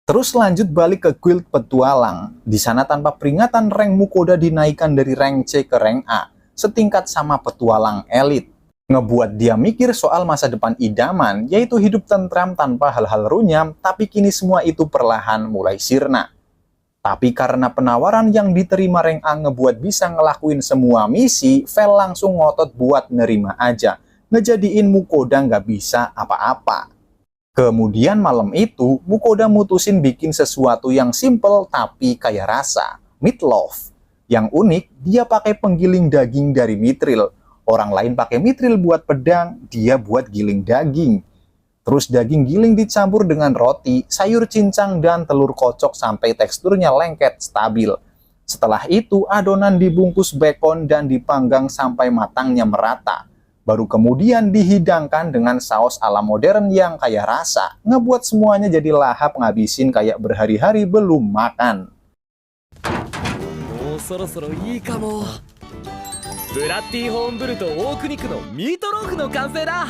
Terus lanjut balik ke guild petualang. Di sana tanpa peringatan rank Mukoda dinaikkan dari rank C ke rank A, setingkat sama petualang elit. Ngebuat dia mikir soal masa depan idaman, yaitu hidup tentram tanpa hal-hal runyam, tapi kini semua itu perlahan mulai sirna. Tapi karena penawaran yang diterima rank A ngebuat bisa ngelakuin semua misi, Vel langsung ngotot buat nerima aja, ngejadiin Mukoda nggak bisa apa-apa. Kemudian malam itu, Mukoda mutusin bikin sesuatu yang simple tapi kaya rasa, meatloaf. Yang unik, dia pakai penggiling daging dari mithril. Orang lain pakai mithril buat pedang, dia buat giling daging. Terus daging giling dicampur dengan roti, sayur cincang, dan telur kocok sampai teksturnya lengket stabil. Setelah itu, adonan dibungkus bacon dan dipanggang sampai matangnya merata. baru kemudian dihidangkan dengan saus ala modern yang kaya rasa, ngebuat semuanya jadi lahap ngabisin kayak berhari-hari belum makan. もうそろそろいいかも。ブラッディホーンブルとオーク肉のミートローフの完成だ。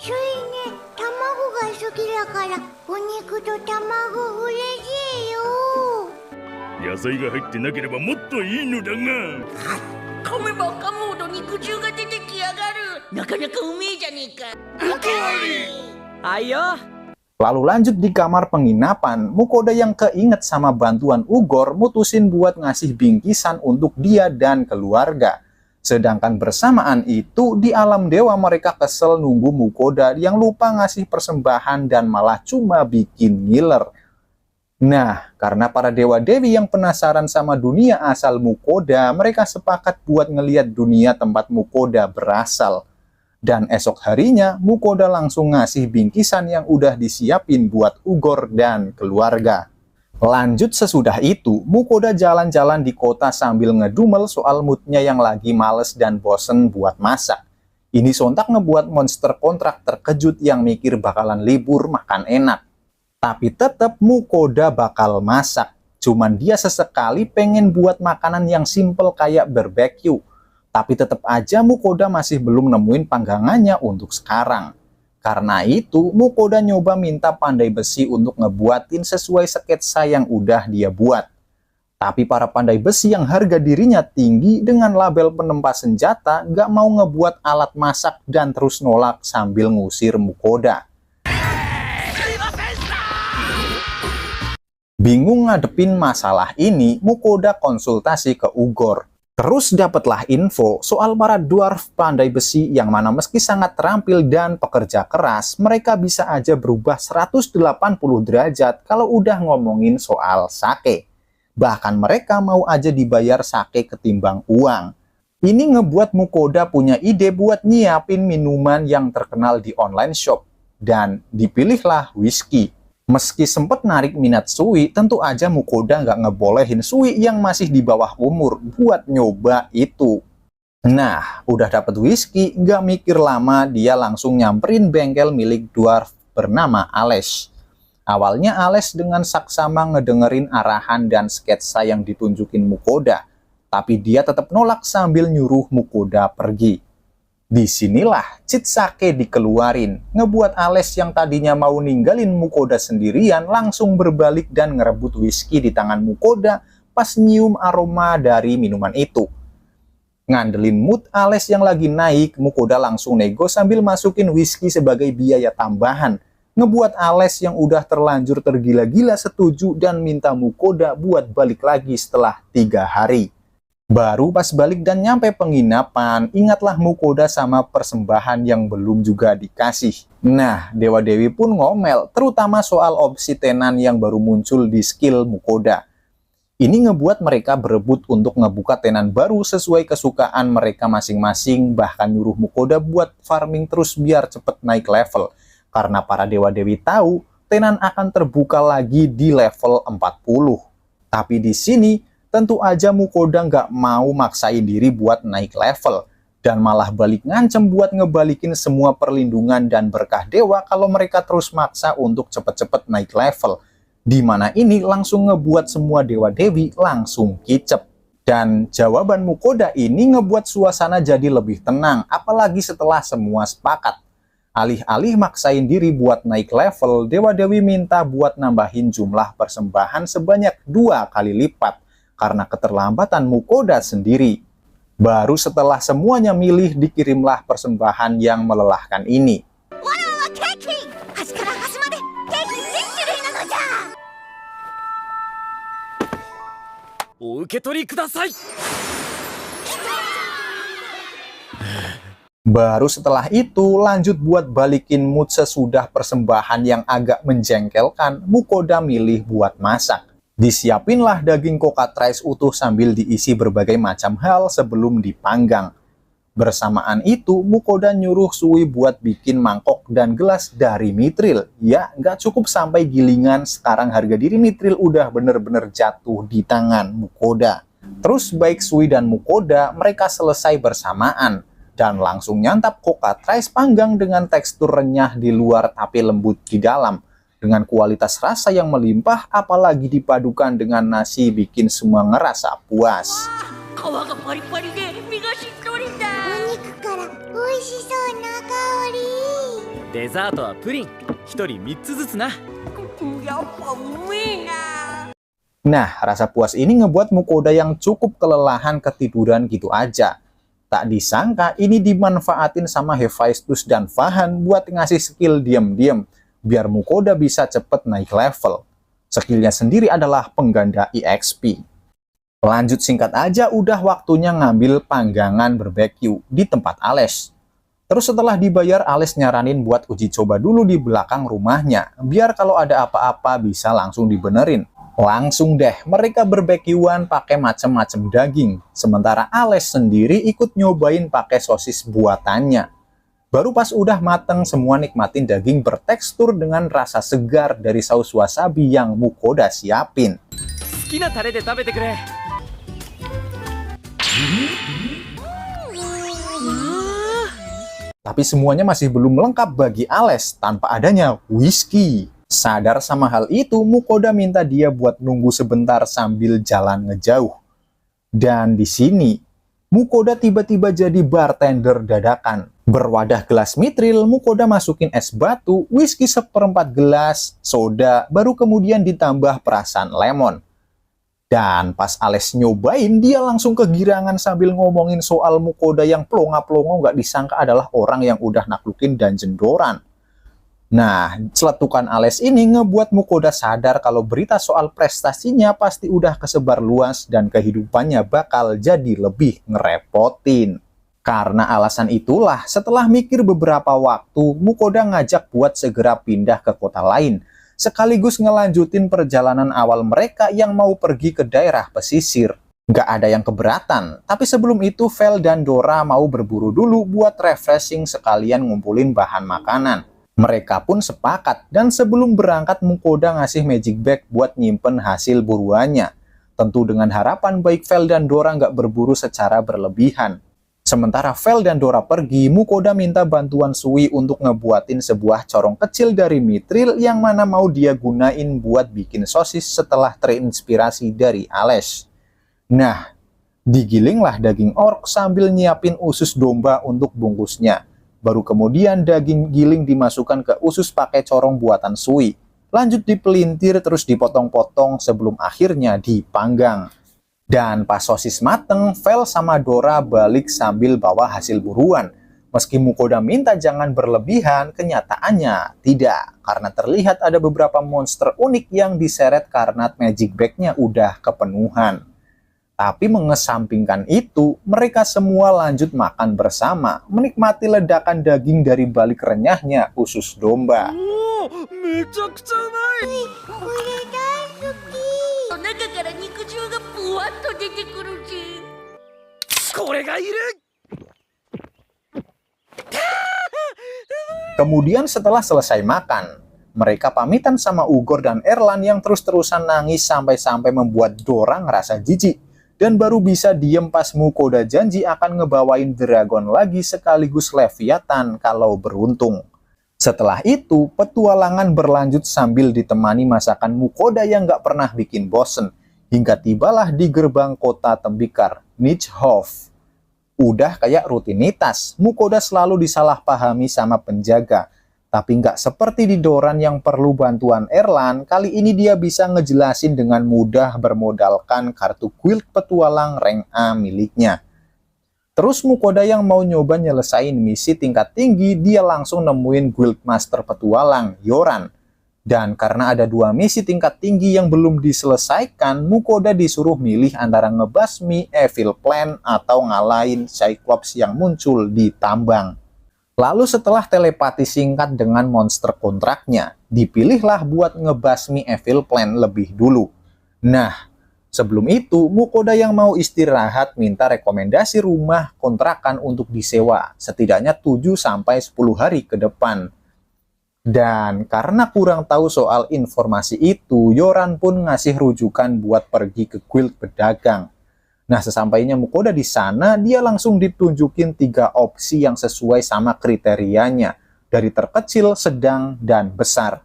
それね、卵が好きだからお肉と卵嬉しいよ。野菜が入ってなければもっといいのだが。噛めば噛むほど肉汁が出てきやがる。なかなかうめえじゃねえか。Ayo. Lalu lanjut di kamar penginapan, Mukoda yang keinget sama bantuan Ugor mutusin buat ngasih bingkisan untuk dia dan keluarga. Sedangkan bersamaan itu di alam dewa mereka kesel nunggu Mukoda yang lupa ngasih persembahan dan malah cuma bikin ngiler. Nah, karena para dewa-dewi yang penasaran sama dunia asal Mukoda, mereka sepakat buat ngeliat dunia tempat Mukoda berasal. Dan esok harinya, Mukoda langsung ngasih bingkisan yang udah disiapin buat Ugor dan keluarga. Lanjut sesudah itu, Mukoda jalan-jalan di kota sambil ngedumel soal moodnya yang lagi males dan bosen buat masak. Ini sontak ngebuat monster kontrak terkejut yang mikir bakalan libur makan enak. Tapi tetap Mukoda bakal masak. Cuman dia sesekali pengen buat makanan yang simple kayak barbeque. Tapi tetap aja Mukoda masih belum nemuin panggangannya untuk sekarang. Karena itu Mukoda nyoba minta pandai besi untuk ngebuatin sesuai sketsa yang udah dia buat. Tapi para pandai besi yang harga dirinya tinggi dengan label penempas senjata gak mau ngebuat alat masak dan terus nolak sambil ngusir Mukoda. Bingung ngadepin masalah ini, Mukoda konsultasi ke Ugor. Terus dapatlah info soal para dwarf pandai besi yang mana meski sangat terampil dan pekerja keras, mereka bisa aja berubah 180 derajat kalau udah ngomongin soal sake. Bahkan mereka mau aja dibayar sake ketimbang uang. Ini ngebuat Mukoda punya ide buat nyiapin minuman yang terkenal di online shop. Dan dipilihlah whisky. Meski sempat narik minat Sui, tentu aja Mukoda nggak ngebolehin Sui yang masih di bawah umur buat nyoba itu. Nah, udah dapet whisky, nggak mikir lama dia langsung nyamperin bengkel milik dwarf bernama Ales. Awalnya Ales dengan saksama ngedengerin arahan dan sketsa yang ditunjukin Mukoda, tapi dia tetap nolak sambil nyuruh Mukoda pergi. Disinilah cheat sake dikeluarin, ngebuat Ales yang tadinya mau ninggalin Mukoda sendirian langsung berbalik dan ngerebut whisky di tangan Mukoda pas nyium aroma dari minuman itu. Ngandelin mood Ales yang lagi naik, Mukoda langsung nego sambil masukin whisky sebagai biaya tambahan, ngebuat Ales yang udah terlanjur tergila-gila setuju dan minta Mukoda buat balik lagi setelah 3 hari. Baru pas balik dan nyampe penginapan, ingatlah Mukoda sama persembahan yang belum juga dikasih. Nah, dewa-dewi pun ngomel, terutama soal opsi tenan yang baru muncul di skill Mukoda. Ini ngebuat mereka berebut untuk ngebuka tenan baru sesuai kesukaan mereka masing-masing, bahkan nyuruh Mukoda buat farming terus biar cepet naik level. Karena para dewa-dewi tahu, tenan akan terbuka lagi di level 40. Tapi di sini, tentu aja Mukoda nggak mau maksain diri buat naik level, dan malah balik ngancem buat ngebalikin semua perlindungan dan berkah dewa kalau mereka terus maksa untuk cepet-cepet naik level. Dimana ini langsung ngebuat semua dewa-dewi langsung kicep. Dan jawaban Mukoda ini ngebuat suasana jadi lebih tenang, apalagi setelah semua sepakat. Alih-alih maksain diri buat naik level, dewa-dewi minta buat nambahin jumlah persembahan sebanyak 2 kali lipat. Karena keterlambatan Mukoda sendiri. Baru setelah semuanya milih, dikirimlah persembahan yang melelahkan ini. Baru setelah itu lanjut buat balikin mood sesudah persembahan yang agak menjengkelkan, Mukoda milih buat masak. Disiapinlah daging cockatrice utuh sambil diisi berbagai macam hal sebelum dipanggang. Bersamaan itu, Mukoda nyuruh Sui buat bikin mangkok dan gelas dari Mithril. Ya, nggak cukup sampai gilingan, sekarang harga diri Mithril udah bener-bener jatuh di tangan Mukoda. Terus baik Sui dan Mukoda mereka selesai bersamaan dan langsung nyantap kokat rice panggang dengan tekstur renyah di luar tapi lembut di dalam. Dengan kualitas rasa yang melimpah apalagi dipadukan dengan nasi bikin semua ngerasa puas. 皮がパリパリで身がしっとりだ。お肉から美味しそうな香り。デザートはプリン1人3つずつな。やっぱうめえな。 Nah, rasa puas ini ngebuat Mukoda yang cukup kelelahan ketiduran gitu aja. Tak disangka ini dimanfaatin sama Hephaestus dan Vahan buat ngasih skill diam-diam biar Mukoda bisa cepet naik level. Skillnya sendiri adalah pengganda EXP. Lanjut singkat aja, udah waktunya ngambil panggangan barbeque di tempat Ales. Terus setelah dibayar, Ales nyaranin buat uji coba dulu di belakang rumahnya, biar kalau ada apa-apa bisa langsung dibenerin. Langsung deh, mereka barbekyuan pakai macem-macem daging, sementara Ales sendiri ikut nyobain pakai sosis buatannya. Baru pas udah mateng, semua nikmatin daging bertekstur dengan rasa segar dari saus wasabi yang Mukoda siapin. 好きなタレで食べてくれ。 Tapi semuanya masih belum lengkap bagi Ales tanpa adanya whisky. Sadar sama hal itu, Mukoda minta dia buat nunggu sebentar sambil jalan ngejauh. Dan di sini, Mukoda tiba-tiba jadi bartender dadakan. Berwadah gelas mitril, Mukoda masukin es batu, whisky 1/4 gelas, soda, baru kemudian ditambah perasan lemon. Dan pas Ales nyobain, dia langsung kegirangan sambil ngomongin soal Mukoda yang plonga-plongo nggak disangka adalah orang yang udah naklukin Dungeon Doran. Nah, celetukan Ales ini ngebuat Mukoda sadar kalau berita soal prestasinya pasti udah kesebar luas dan kehidupannya bakal jadi lebih ngerepotin. Karena alasan itulah, setelah mikir beberapa waktu, Mukoda ngajak buat segera pindah ke kota lain, sekaligus ngelanjutin perjalanan awal mereka yang mau pergi ke daerah pesisir. Nggak ada yang keberatan, tapi sebelum itu Vel dan Dora mau berburu dulu buat refreshing sekalian ngumpulin bahan makanan. Mereka pun sepakat, dan sebelum berangkat Mukoda ngasih magic bag buat nyimpen hasil buruannya. Tentu dengan harapan baik Vel dan Dora nggak berburu secara berlebihan. Sementara Vel dan Dora pergi, Mukoda minta bantuan Sui untuk ngebuatin sebuah corong kecil dari mitril yang mana mau dia gunain buat bikin sosis setelah terinspirasi dari Ales. Nah, digilinglah daging orc sambil nyiapin usus domba untuk bungkusnya. Baru kemudian daging giling dimasukkan ke usus pakai corong buatan Sui. Lanjut dipelintir terus dipotong-potong sebelum akhirnya dipanggang. Dan pas sosis mateng, Vel sama Dora balik sambil bawa hasil buruan. Meski Mukoda minta jangan berlebihan, kenyataannya tidak. Karena terlihat ada beberapa monster unik yang diseret karena magic bag-nya udah kepenuhan. Tapi mengesampingkan itu, mereka semua lanjut makan bersama, menikmati ledakan daging dari balik renyahnya usus domba. これ大好き。中から肉汁がぶわっと出てくるし。これがいる。 Kemudian setelah selesai makan, mereka pamitan sama Ugor dan Erlan yang terus-terusan nangis sampai-sampai membuat Dora ngerasa jijik. Dan baru bisa diem pas Mukoda janji akan ngebawain dragon lagi sekaligus Leviathan kalau beruntung. Setelah itu, petualangan berlanjut sambil ditemani masakan Mukoda yang gak pernah bikin bosen. Hingga tibalah di gerbang kota tembikar, Nijhof. Udah kayak rutinitas, Mukoda selalu disalahpahami sama penjaga. Tapi nggak seperti di Doran yang perlu bantuan Erlan, kali ini dia bisa ngejelasin dengan mudah bermodalkan kartu guild petualang rank A miliknya. Terus Mukoda yang mau nyoba nyelesain misi tingkat tinggi, dia langsung nemuin guild master petualang, Yoran. Dan karena ada 2 misi tingkat tinggi yang belum diselesaikan, Mukoda disuruh milih antara ngebasmi Evil Plan atau ngalahin Cyclops yang muncul di tambang. Lalu setelah telepati singkat dengan monster kontraknya, dipilihlah buat ngebasmi Evil Plan lebih dulu. Nah, sebelum itu, Mukoda yang mau istirahat minta rekomendasi rumah kontrakan untuk disewa, setidaknya 7-10 hari ke depan. Dan karena kurang tahu soal informasi itu, Yoran pun ngasih rujukan buat pergi ke guild pedagang. Nah, sesampainya Mukoda di sana, dia langsung ditunjukin 3 opsi yang sesuai sama kriterianya, dari terkecil, sedang, dan besar.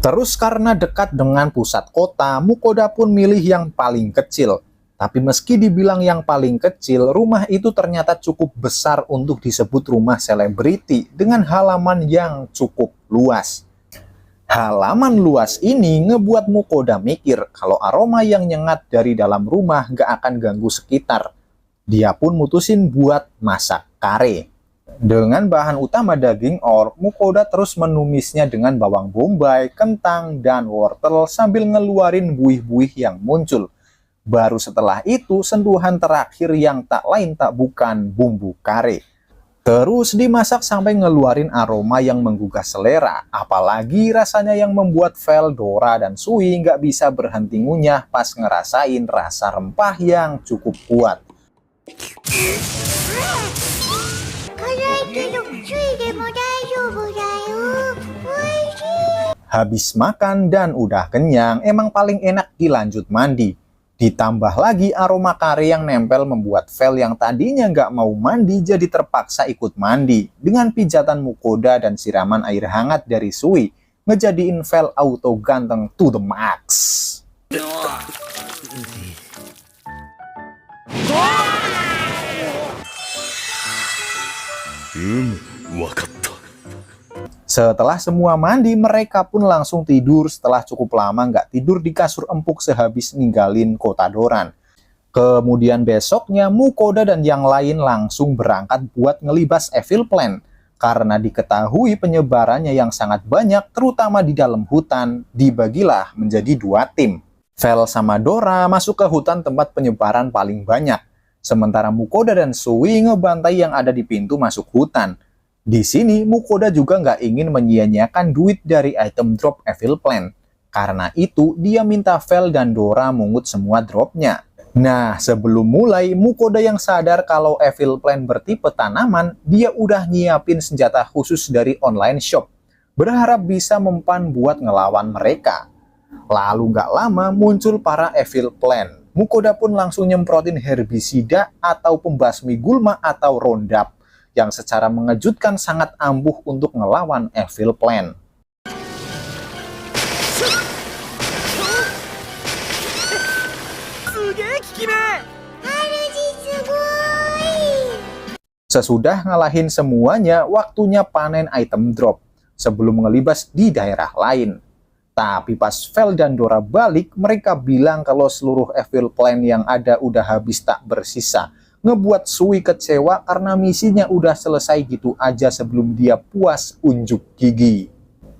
Terus karena dekat dengan pusat kota, Mukoda pun milih yang paling kecil. Tapi meski dibilang yang paling kecil, rumah itu ternyata cukup besar untuk disebut rumah selebriti dengan halaman yang cukup luas. Halaman luas ini ngebuat Mukoda mikir kalau aroma yang nyengat dari dalam rumah gak akan ganggu sekitar. Dia pun mutusin buat masak kare. Dengan bahan utama daging orc, Mukoda terus menumisnya dengan bawang bombay, kentang, dan wortel sambil ngeluarin buih-buih yang muncul. Baru setelah itu sentuhan terakhir yang tak lain tak bukan bumbu kare. Terus dimasak sampai ngeluarin aroma yang menggugah selera. Apalagi rasanya yang membuat Vel, Dora, dan Sui nggak bisa berhenti ngunyah pas ngerasain rasa rempah yang cukup kuat. Habis makan dan udah kenyang, emang paling enak dilanjut mandi. Ditambah lagi aroma kare yang nempel membuat Vel yang tadinya nggak mau mandi jadi terpaksa ikut mandi. Dengan pijatan Mukoda dan siraman air hangat dari Sui, ngejadiin Vel auto ganteng to the max. Wakatta. Setelah semua mandi, mereka pun langsung tidur setelah cukup lama nggak tidur di kasur empuk sehabis ninggalin kota Doran. Kemudian besoknya, Mukoda dan yang lain langsung berangkat buat ngelibas Evil Plan. Karena diketahui penyebarannya yang sangat banyak, terutama di dalam hutan, dibagilah menjadi 2 tim. Vel sama Dora masuk ke hutan tempat penyebaran paling banyak. Sementara Mukoda dan Sui ngebantai yang ada di pintu masuk hutan. Di sini, Mukoda juga nggak ingin menyia-nyiakan duit dari item drop Evil Plan. Karena itu, dia minta Vel dan Dora mungut semua dropnya. Nah, sebelum mulai, Mukoda yang sadar kalau Evil Plan bertipe tanaman, dia udah nyiapin senjata khusus dari online shop. Berharap bisa mempan buat ngelawan mereka. Lalu nggak lama muncul para Evil Plan. Mukoda pun langsung nyemprotin herbisida atau pembasmi gulma atau Roundup, yang secara mengejutkan sangat ampuh untuk ngelawan Evil Plan. Sesudah ngalahin semuanya, waktunya panen item drop sebelum ngelibas di daerah lain. Tapi pas Vel dan Dora balik, mereka bilang kalau seluruh Evil Plan yang ada udah habis tak bersisa. Ngebuat Sui kecewa karena misinya udah selesai gitu aja sebelum dia puas unjuk gigi.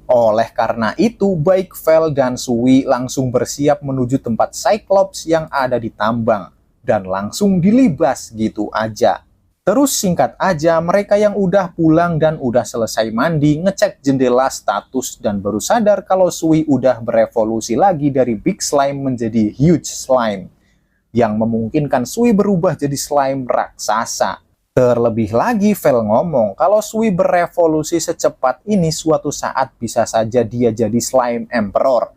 Oleh karena itu, baik Vel dan Sui langsung bersiap menuju tempat Cyclops yang ada di tambang. Dan langsung dilibas gitu aja. Terus singkat aja, mereka yang udah pulang dan udah selesai mandi ngecek jendela status dan baru sadar kalau Sui udah berevolusi lagi dari Big Slime menjadi Huge Slime, yang memungkinkan Sui berubah jadi slime raksasa. Terlebih lagi, Vel ngomong kalau Sui berevolusi secepat ini suatu saat bisa saja dia jadi Slime Emperor,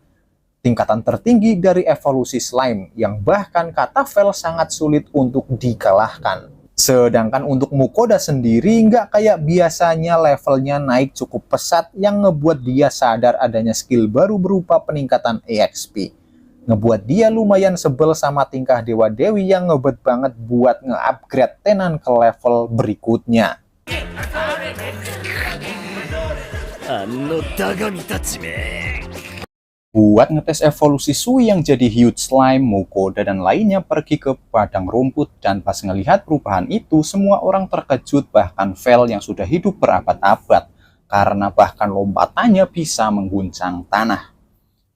tingkatan tertinggi dari evolusi slime yang bahkan kata Vel sangat sulit untuk dikalahkan. Sedangkan untuk Mukoda sendiri nggak kayak biasanya levelnya naik cukup pesat yang ngebuat dia sadar adanya skill baru berupa peningkatan EXP. Ngebuat dia lumayan sebel sama tingkah dewa-dewi yang ngebet banget buat nge-upgrade tenan ke level berikutnya. Buat ngetes evolusi Sui yang jadi Huge Slime, Mukoda dan lainnya pergi ke padang rumput dan pas ngelihat perubahan itu semua orang terkejut, bahkan Vel yang sudah hidup berabad-abad karena bahkan lompatannya bisa mengguncang tanah.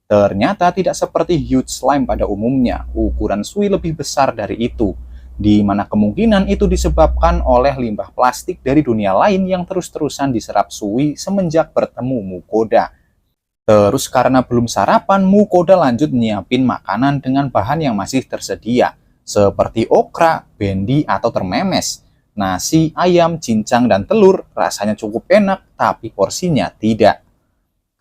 Ternyata tidak seperti Huge Slime pada umumnya, ukuran Sui lebih besar dari itu, di mana kemungkinan itu disebabkan oleh limbah plastik dari dunia lain yang terus-terusan diserap Sui semenjak bertemu Mukoda. Terus karena belum sarapan, Mukoda lanjut nyiapin makanan dengan bahan yang masih tersedia, seperti okra, bendi, atau termemes. Nasi, ayam, cincang, dan telur rasanya cukup enak, tapi porsinya tidak.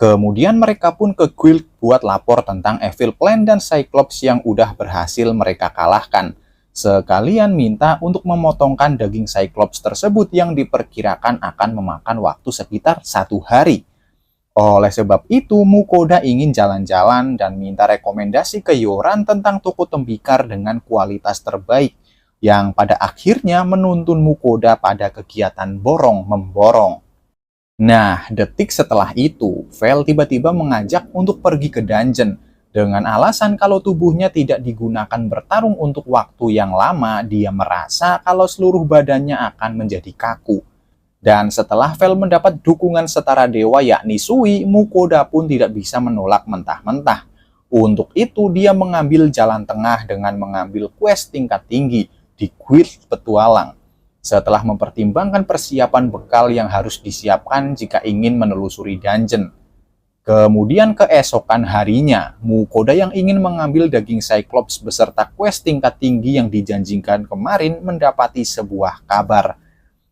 Kemudian mereka pun ke guild buat lapor tentang Evil Plan dan Cyclops yang udah berhasil mereka kalahkan. Sekalian minta untuk memotongkan daging Cyclops tersebut yang diperkirakan akan memakan waktu sekitar 1 hari. Oleh sebab itu, Mukoda ingin jalan-jalan dan minta rekomendasi ke Yoran tentang toko tembikar dengan kualitas terbaik, yang pada akhirnya menuntun Mukoda pada kegiatan borong-memborong. Nah, detik setelah itu, Vel tiba-tiba mengajak untuk pergi ke dungeon, dengan alasan kalau tubuhnya tidak digunakan bertarung untuk waktu yang lama, dia merasa kalau seluruh badannya akan menjadi kaku. Dan setelah Vel mendapat dukungan setara dewa yakni Sui, Mukoda pun tidak bisa menolak mentah-mentah. Untuk itu dia mengambil jalan tengah dengan mengambil quest tingkat tinggi di Guild Petualang. Setelah mempertimbangkan persiapan bekal yang harus disiapkan jika ingin menelusuri dungeon. Kemudian keesokan harinya, Mukoda yang ingin mengambil daging Cyclops beserta quest tingkat tinggi yang dijanjikan kemarin mendapati sebuah kabar.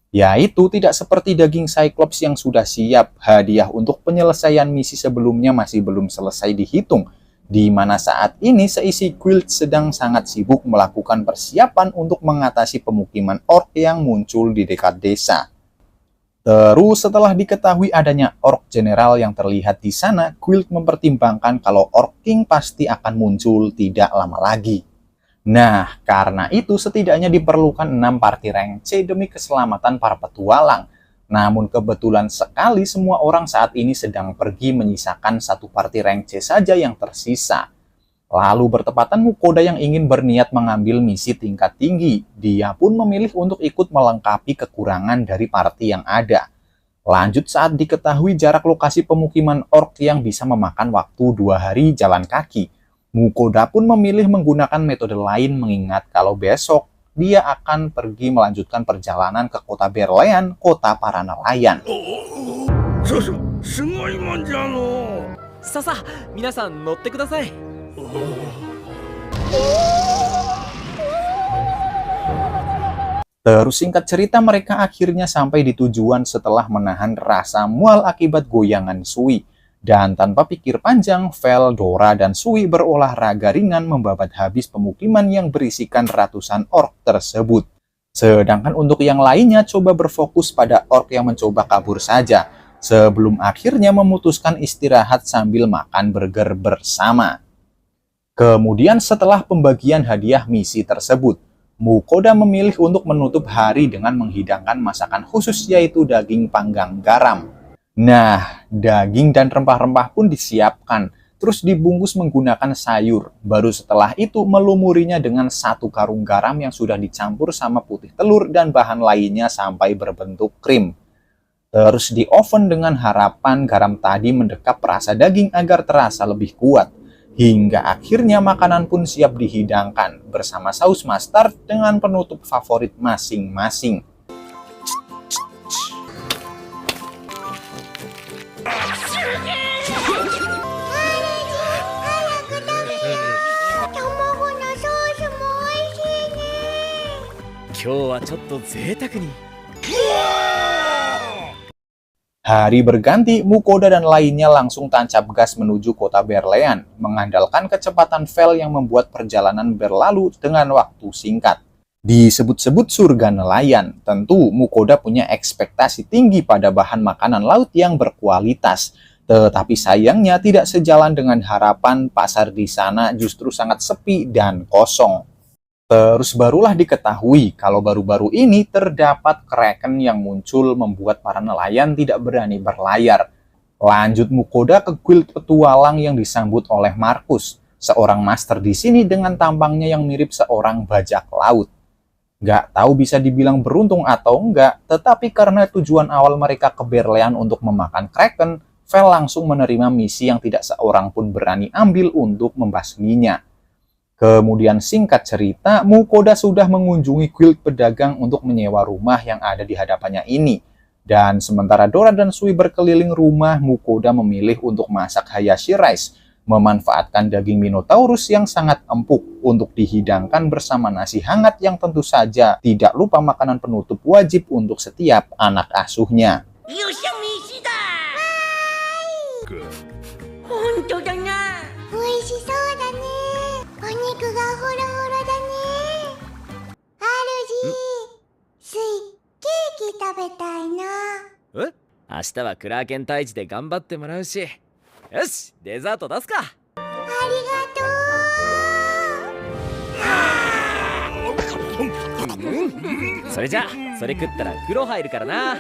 Yaitu tidak seperti daging Cyclops yang sudah siap, hadiah untuk penyelesaian misi sebelumnya masih belum selesai dihitung, di mana saat ini seisi guild sedang sangat sibuk melakukan persiapan untuk mengatasi pemukiman orc yang muncul di dekat desa. Terus setelah diketahui adanya orc general yang terlihat di sana, guild mempertimbangkan kalau orc king pasti akan muncul tidak lama lagi. Nah, karena itu setidaknya diperlukan 6 party rank C demi keselamatan para petualang. Namun kebetulan sekali semua orang saat ini sedang pergi menyisakan 1 party rank C saja yang tersisa. Lalu bertepatan Mukoda yang ingin berniat mengambil misi tingkat tinggi, dia pun memilih untuk ikut melengkapi kekurangan dari party yang ada. Lanjut saat diketahui jarak lokasi pemukiman orc yang bisa memakan waktu 2 hari jalan kaki, Mukoda pun memilih menggunakan metode lain mengingat kalau besok dia akan pergi melanjutkan perjalanan ke kota Berlean, kota para nelayan. すごいもんじゃのう。さあさあ、皆さん乗ってください。Terus singkat cerita mereka akhirnya sampai di tujuan setelah menahan rasa mual akibat goyangan Sui. Dan tanpa pikir panjang, Vel, Dora, dan Sui berolahraga ringan membabat habis pemukiman yang berisikan ratusan orc tersebut. Sedangkan untuk yang lainnya coba berfokus pada orc yang mencoba kabur saja, sebelum akhirnya memutuskan istirahat sambil makan burger bersama. Kemudian setelah pembagian hadiah misi tersebut, Mukoda memilih untuk menutup hari dengan menghidangkan masakan khusus yaitu daging panggang garam. Nah, daging dan rempah-rempah pun disiapkan, terus dibungkus menggunakan sayur. Baru setelah itu melumurinya dengan 1 karung garam yang sudah dicampur sama putih telur dan bahan lainnya sampai berbentuk krim. Terus di oven dengan harapan garam tadi mendekap rasa daging agar terasa lebih kuat. Hingga akhirnya makanan pun siap dihidangkan bersama saus mustard dengan penutup favorit masing-masing. Hari berganti, Mukoda dan lainnya langsung tancap gas menuju kota Berlean, mengandalkan kecepatan Vel yang membuat perjalanan berlalu dengan waktu singkat. Disebut-sebut surga nelayan, tentu Mukoda punya ekspektasi tinggi pada bahan makanan laut yang berkualitas. Tetapi sayangnya tidak sejalan dengan harapan, pasar di sana justru sangat sepi dan kosong. Terus barulah diketahui kalau baru-baru ini terdapat kraken yang muncul membuat para nelayan tidak berani berlayar. Lanjut Mukoda ke guild petualang yang disambut oleh Markus, seorang master di sini dengan tampangnya yang mirip seorang bajak laut. Gak tahu bisa dibilang beruntung atau enggak, tetapi karena tujuan awal mereka ke Berlean untuk memakan kraken, Vel langsung menerima misi yang tidak seorang pun berani ambil untuk membasminya. Kemudian singkat cerita, Mukoda sudah mengunjungi guild pedagang untuk menyewa rumah yang ada di hadapannya ini. Dan sementara Dora dan Sui berkeliling rumah, Mukoda memilih untuk masak hayashi rice, memanfaatkan daging Minotaurus yang sangat empuk untuk dihidangkan bersama nasi hangat yang tentu saja tidak lupa makanan penutup wajib untuk setiap anak asuhnya. よっしゃ飯だほんとだな美味しそうだね。お肉がホロホロだね。明日はクラーケン退治で頑張ってもらうし。よし、デザート出すか。ありがとう。それじゃあ、それ食ったら風呂入るからな。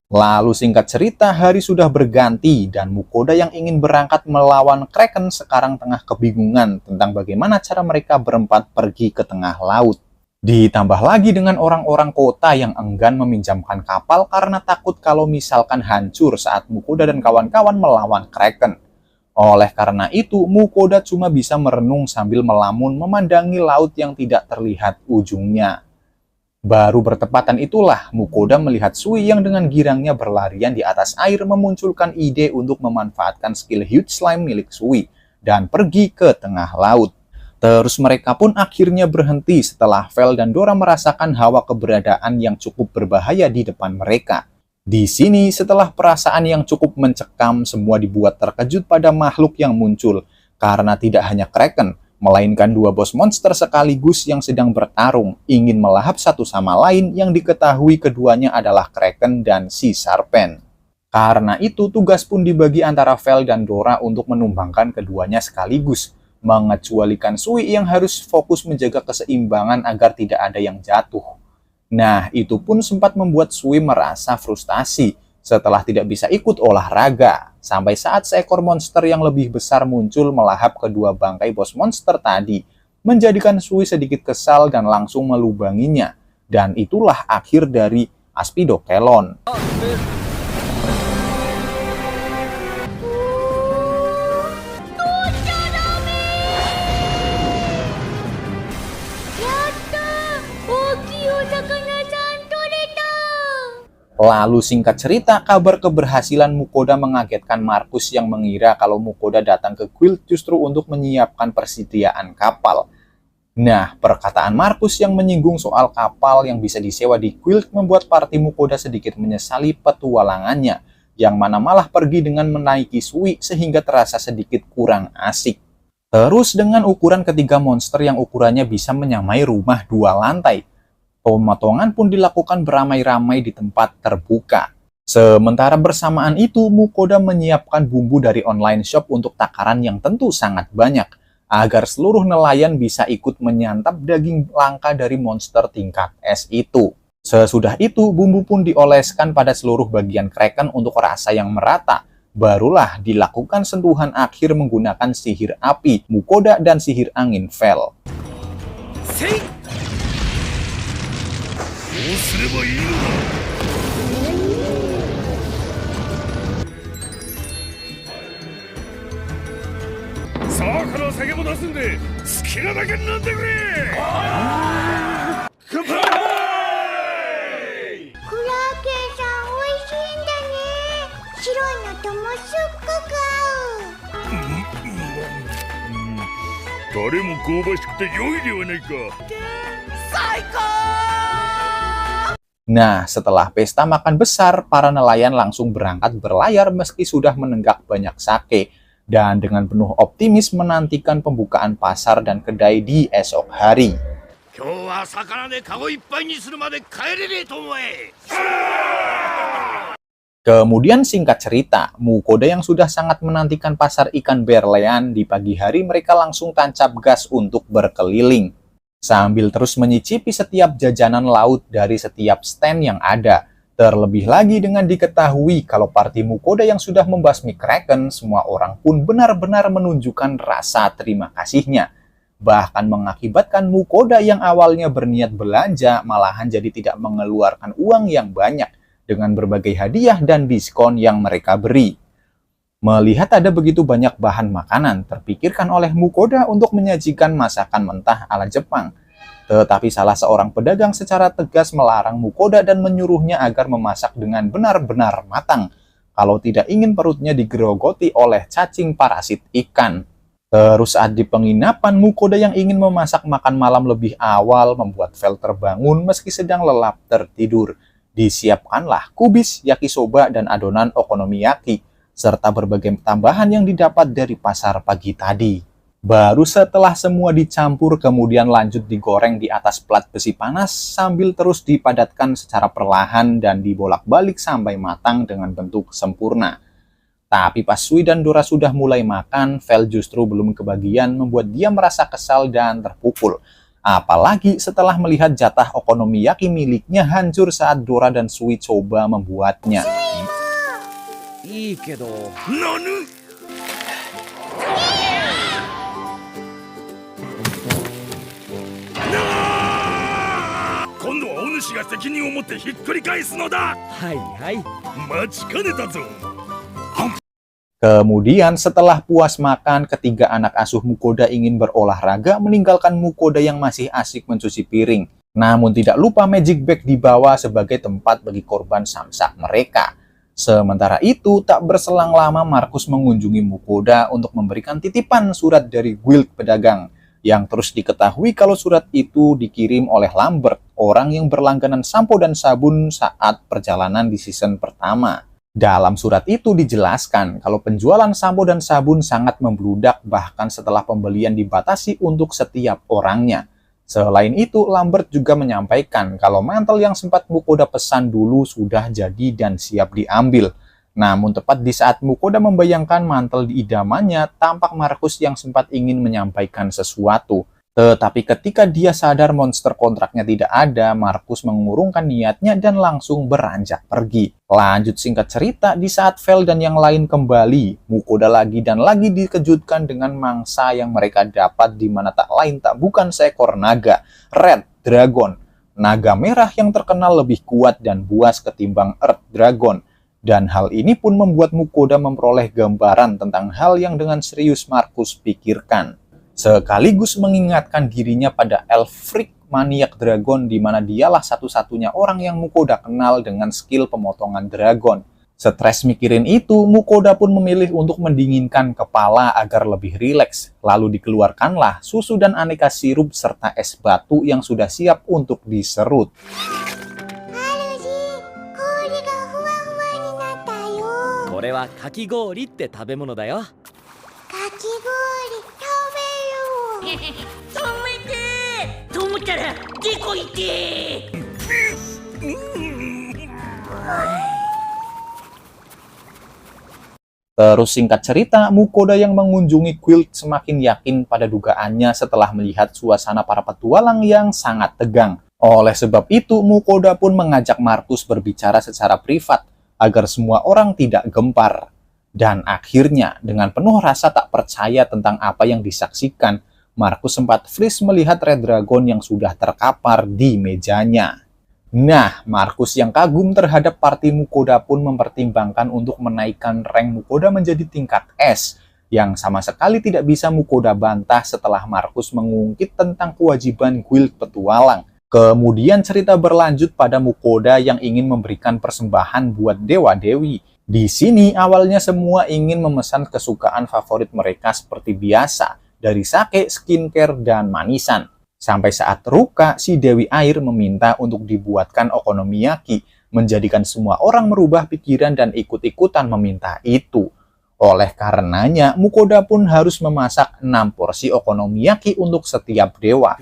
Lalu singkat cerita, hari sudah berganti dan Mukoda yang ingin berangkat melawan Kraken sekarang tengah kebingungan tentang bagaimana cara mereka berempat pergi ke tengah laut. Ditambah lagi dengan orang-orang kota yang enggan meminjamkan kapal karena takut kalau misalkan hancur saat Mukoda dan kawan-kawan melawan Kraken. Oleh karena itu, Mukoda cuma bisa merenung sambil melamun memandangi laut yang tidak terlihat ujungnya. Baru bertepatan itulah Mukoda melihat Sui yang dengan girangnya berlarian di atas air memunculkan ide untuk memanfaatkan skill Huge Slime milik Sui dan pergi ke tengah laut. Terus mereka pun akhirnya berhenti setelah Vel dan Dora merasakan hawa keberadaan yang cukup berbahaya di depan mereka. Di sini setelah perasaan yang cukup mencekam, semua dibuat terkejut pada makhluk yang muncul karena tidak hanya Kraken, melainkan dua bos monster sekaligus yang sedang bertarung, ingin melahap satu sama lain yang diketahui keduanya adalah Kraken dan si Serpent. Karena itu, tugas pun dibagi antara Vel dan Dora untuk menumbangkan keduanya sekaligus, mengecualikan Sui yang harus fokus menjaga keseimbangan agar tidak ada yang jatuh. Nah, itu pun sempat membuat Sui merasa frustasi setelah tidak bisa ikut olahraga, sampai saat seekor monster yang lebih besar muncul melahap kedua bangkai bos monster tadi, menjadikan Sui sedikit kesal dan langsung melubanginya. Dan itulah akhir dari Aspidokelon. Lalu singkat cerita, kabar keberhasilan Mukoda mengagetkan Markus yang mengira kalau Mukoda datang ke guild justru untuk menyiapkan persediaan kapal. Nah, perkataan Markus yang menyinggung soal kapal yang bisa disewa di guild membuat party Mukoda sedikit menyesali petualangannya, yang mana malah pergi dengan menaiki Sui sehingga terasa sedikit kurang asik. Terus dengan ukuran ketiga monster yang ukurannya bisa menyamai rumah 2 lantai, pemotongan pun dilakukan beramai-ramai di tempat terbuka. Sementara bersamaan itu, Mukoda menyiapkan bumbu dari online shop untuk takaran yang tentu sangat banyak, agar seluruh nelayan bisa ikut menyantap daging langka dari monster tingkat es itu. Sesudah itu, bumbu pun dioleskan pada seluruh bagian Kraken untuk rasa yang merata. Barulah dilakukan sentuhan akhir menggunakan sihir api Mukoda dan sihir angin Vel. どうすればいいのだ。さあから酒も出すんで好きなだけ飲んでくれ。乾杯。クラーケンさん美味しいんだね。白いのともすっごく合う。誰も香ばしくて良いではないか。最高。 Nah, setelah pesta makan besar, para nelayan langsung berangkat berlayar meski sudah menenggak banyak sake, dan dengan penuh optimis menantikan pembukaan pasar dan kedai di esok hari. Kemudian singkat cerita, Mukoda yang sudah sangat menantikan pasar ikan berlian, di pagi hari mereka langsung tancap gas untuk berkeliling, sambil terus menyicipi setiap jajanan laut dari setiap stand yang ada. Terlebih lagi dengan diketahui kalau party Mukoda yang sudah membasmi Kraken, semua orang pun benar-benar menunjukkan rasa terima kasihnya. Bahkan mengakibatkan Mukoda yang awalnya berniat belanja malahan jadi tidak mengeluarkan uang yang banyak dengan berbagai hadiah dan diskon yang mereka beri. Melihat ada begitu banyak bahan makanan, terpikirkan oleh Mukoda untuk menyajikan masakan mentah ala Jepang. Tetapi salah seorang pedagang secara tegas melarang Mukoda dan menyuruhnya agar memasak dengan benar-benar matang, kalau tidak ingin perutnya digerogoti oleh cacing parasit ikan. Terus saat di penginapan, Mukoda yang ingin memasak makan malam lebih awal membuat Vel terbangun meski sedang lelap tertidur. Disiapkanlah kubis, yakisoba, dan adonan okonomiyaki, serta berbagai tambahan yang didapat dari pasar pagi tadi. Baru setelah semua dicampur kemudian lanjut digoreng di atas plat besi panas sambil terus dipadatkan secara perlahan dan dibolak-balik sampai matang dengan bentuk sempurna. Tapi pas Sui dan Dora sudah mulai makan, Vel justru belum kebagian, membuat dia merasa kesal dan terpukul. Apalagi setelah melihat jatah okonomiyaki miliknya hancur saat Dora dan Sui coba membuatnya. いいけどなぬ今度はお主が責任を持ってひっくり返すのだ。はいはい。待ちかねたぞ。 Kemudian setelah puas makan, ketiga anak asuh Mukoda ingin berolahraga meninggalkan Mukoda yang masih asik mencuci piring. Namun tidak lupa magic bag dibawa sebagai tempat bagi korban samsak mereka. Sementara itu, tak berselang lama Markus mengunjungi Mukoda untuk memberikan titipan surat dari guild pedagang. Yang terus diketahui kalau surat itu dikirim oleh Lambert, orang yang berlangganan sampo dan sabun saat perjalanan di season pertama. Dalam surat itu dijelaskan kalau penjualan sampo dan sabun sangat membludak bahkan setelah pembelian dibatasi untuk setiap orangnya. Selain itu, Lambert juga menyampaikan kalau mantel yang sempat Mukoda pesan dulu sudah jadi dan siap diambil. Namun tepat di saat Mukoda membayangkan mantel di idamannya, tampak Markus yang sempat ingin menyampaikan sesuatu. Tetapi ketika dia sadar monster kontraknya tidak ada, Markus mengurungkan niatnya dan langsung beranjak pergi. Lanjut singkat cerita, di saat Vel dan yang lain kembali, Mukoda lagi dan lagi dikejutkan dengan mangsa yang mereka dapat di mana tak lain tak bukan seekor naga, Red Dragon. Naga merah yang terkenal lebih kuat dan buas ketimbang Earth Dragon. Dan hal ini pun membuat Mukoda memperoleh gambaran tentang hal yang dengan serius Markus pikirkan. Sekaligus mengingatkan dirinya pada Elfric maniak dragon di mana dialah satu-satunya orang yang Mukoda kenal dengan skill pemotongan dragon. Stres mikirin itu, Mukoda pun memilih untuk mendinginkan kepala agar lebih rileks. Lalu dikeluarkanlah susu dan aneka sirup serta es batu yang sudah siap untuk diserut. これはかき氷って食べ物だよ。かき氷食べる。止めてと思ったらデコイて Terus singkat cerita, Mukoda yang mengunjungi guild semakin yakin pada dugaannya setelah melihat suasana para petualang yang sangat tegang. Oleh sebab itu, Mukoda pun mengajak Markus berbicara secara privat agar semua orang tidak gempar. Dan akhirnya, dengan penuh rasa tak percaya tentang apa yang disaksikan, Markus sempat freeze melihat Red Dragon yang sudah terkapar di mejanya. Nah, Markus yang kagum terhadap party Mukoda pun mempertimbangkan untuk menaikkan rank Mukoda menjadi tingkat S, yang sama sekali tidak bisa Mukoda bantah setelah Markus mengungkit tentang kewajiban guild petualang. Kemudian cerita berlanjut pada Mukoda yang ingin memberikan persembahan buat dewa-dewi. Di sini awalnya semua ingin memesan kesukaan favorit mereka seperti biasa, dari sake, skincare, dan manisan. Sampai saat Ruka, si Dewi Air meminta untuk dibuatkan okonomiyaki, menjadikan semua orang merubah pikiran dan ikut-ikutan meminta itu. Oleh karenanya, Mukoda pun harus memasak 6 porsi okonomiyaki untuk setiap dewa.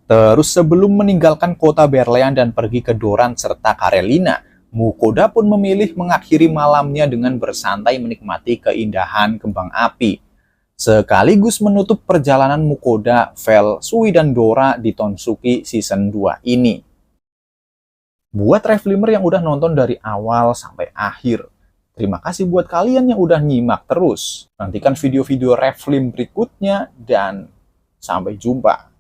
Terus sebelum meninggalkan kota Berlean dan pergi ke Doran serta Karelina, Mukoda pun memilih mengakhiri malamnya dengan bersantai menikmati keindahan kembang api. Sekaligus menutup perjalanan Mukoda, Vel, Sui, dan Dora di Tonsuki Season 2 ini. Buat Reflimer yang udah nonton dari awal sampai akhir, terima kasih buat kalian yang udah nyimak terus. Nantikan video-video Reflim berikutnya dan sampai jumpa.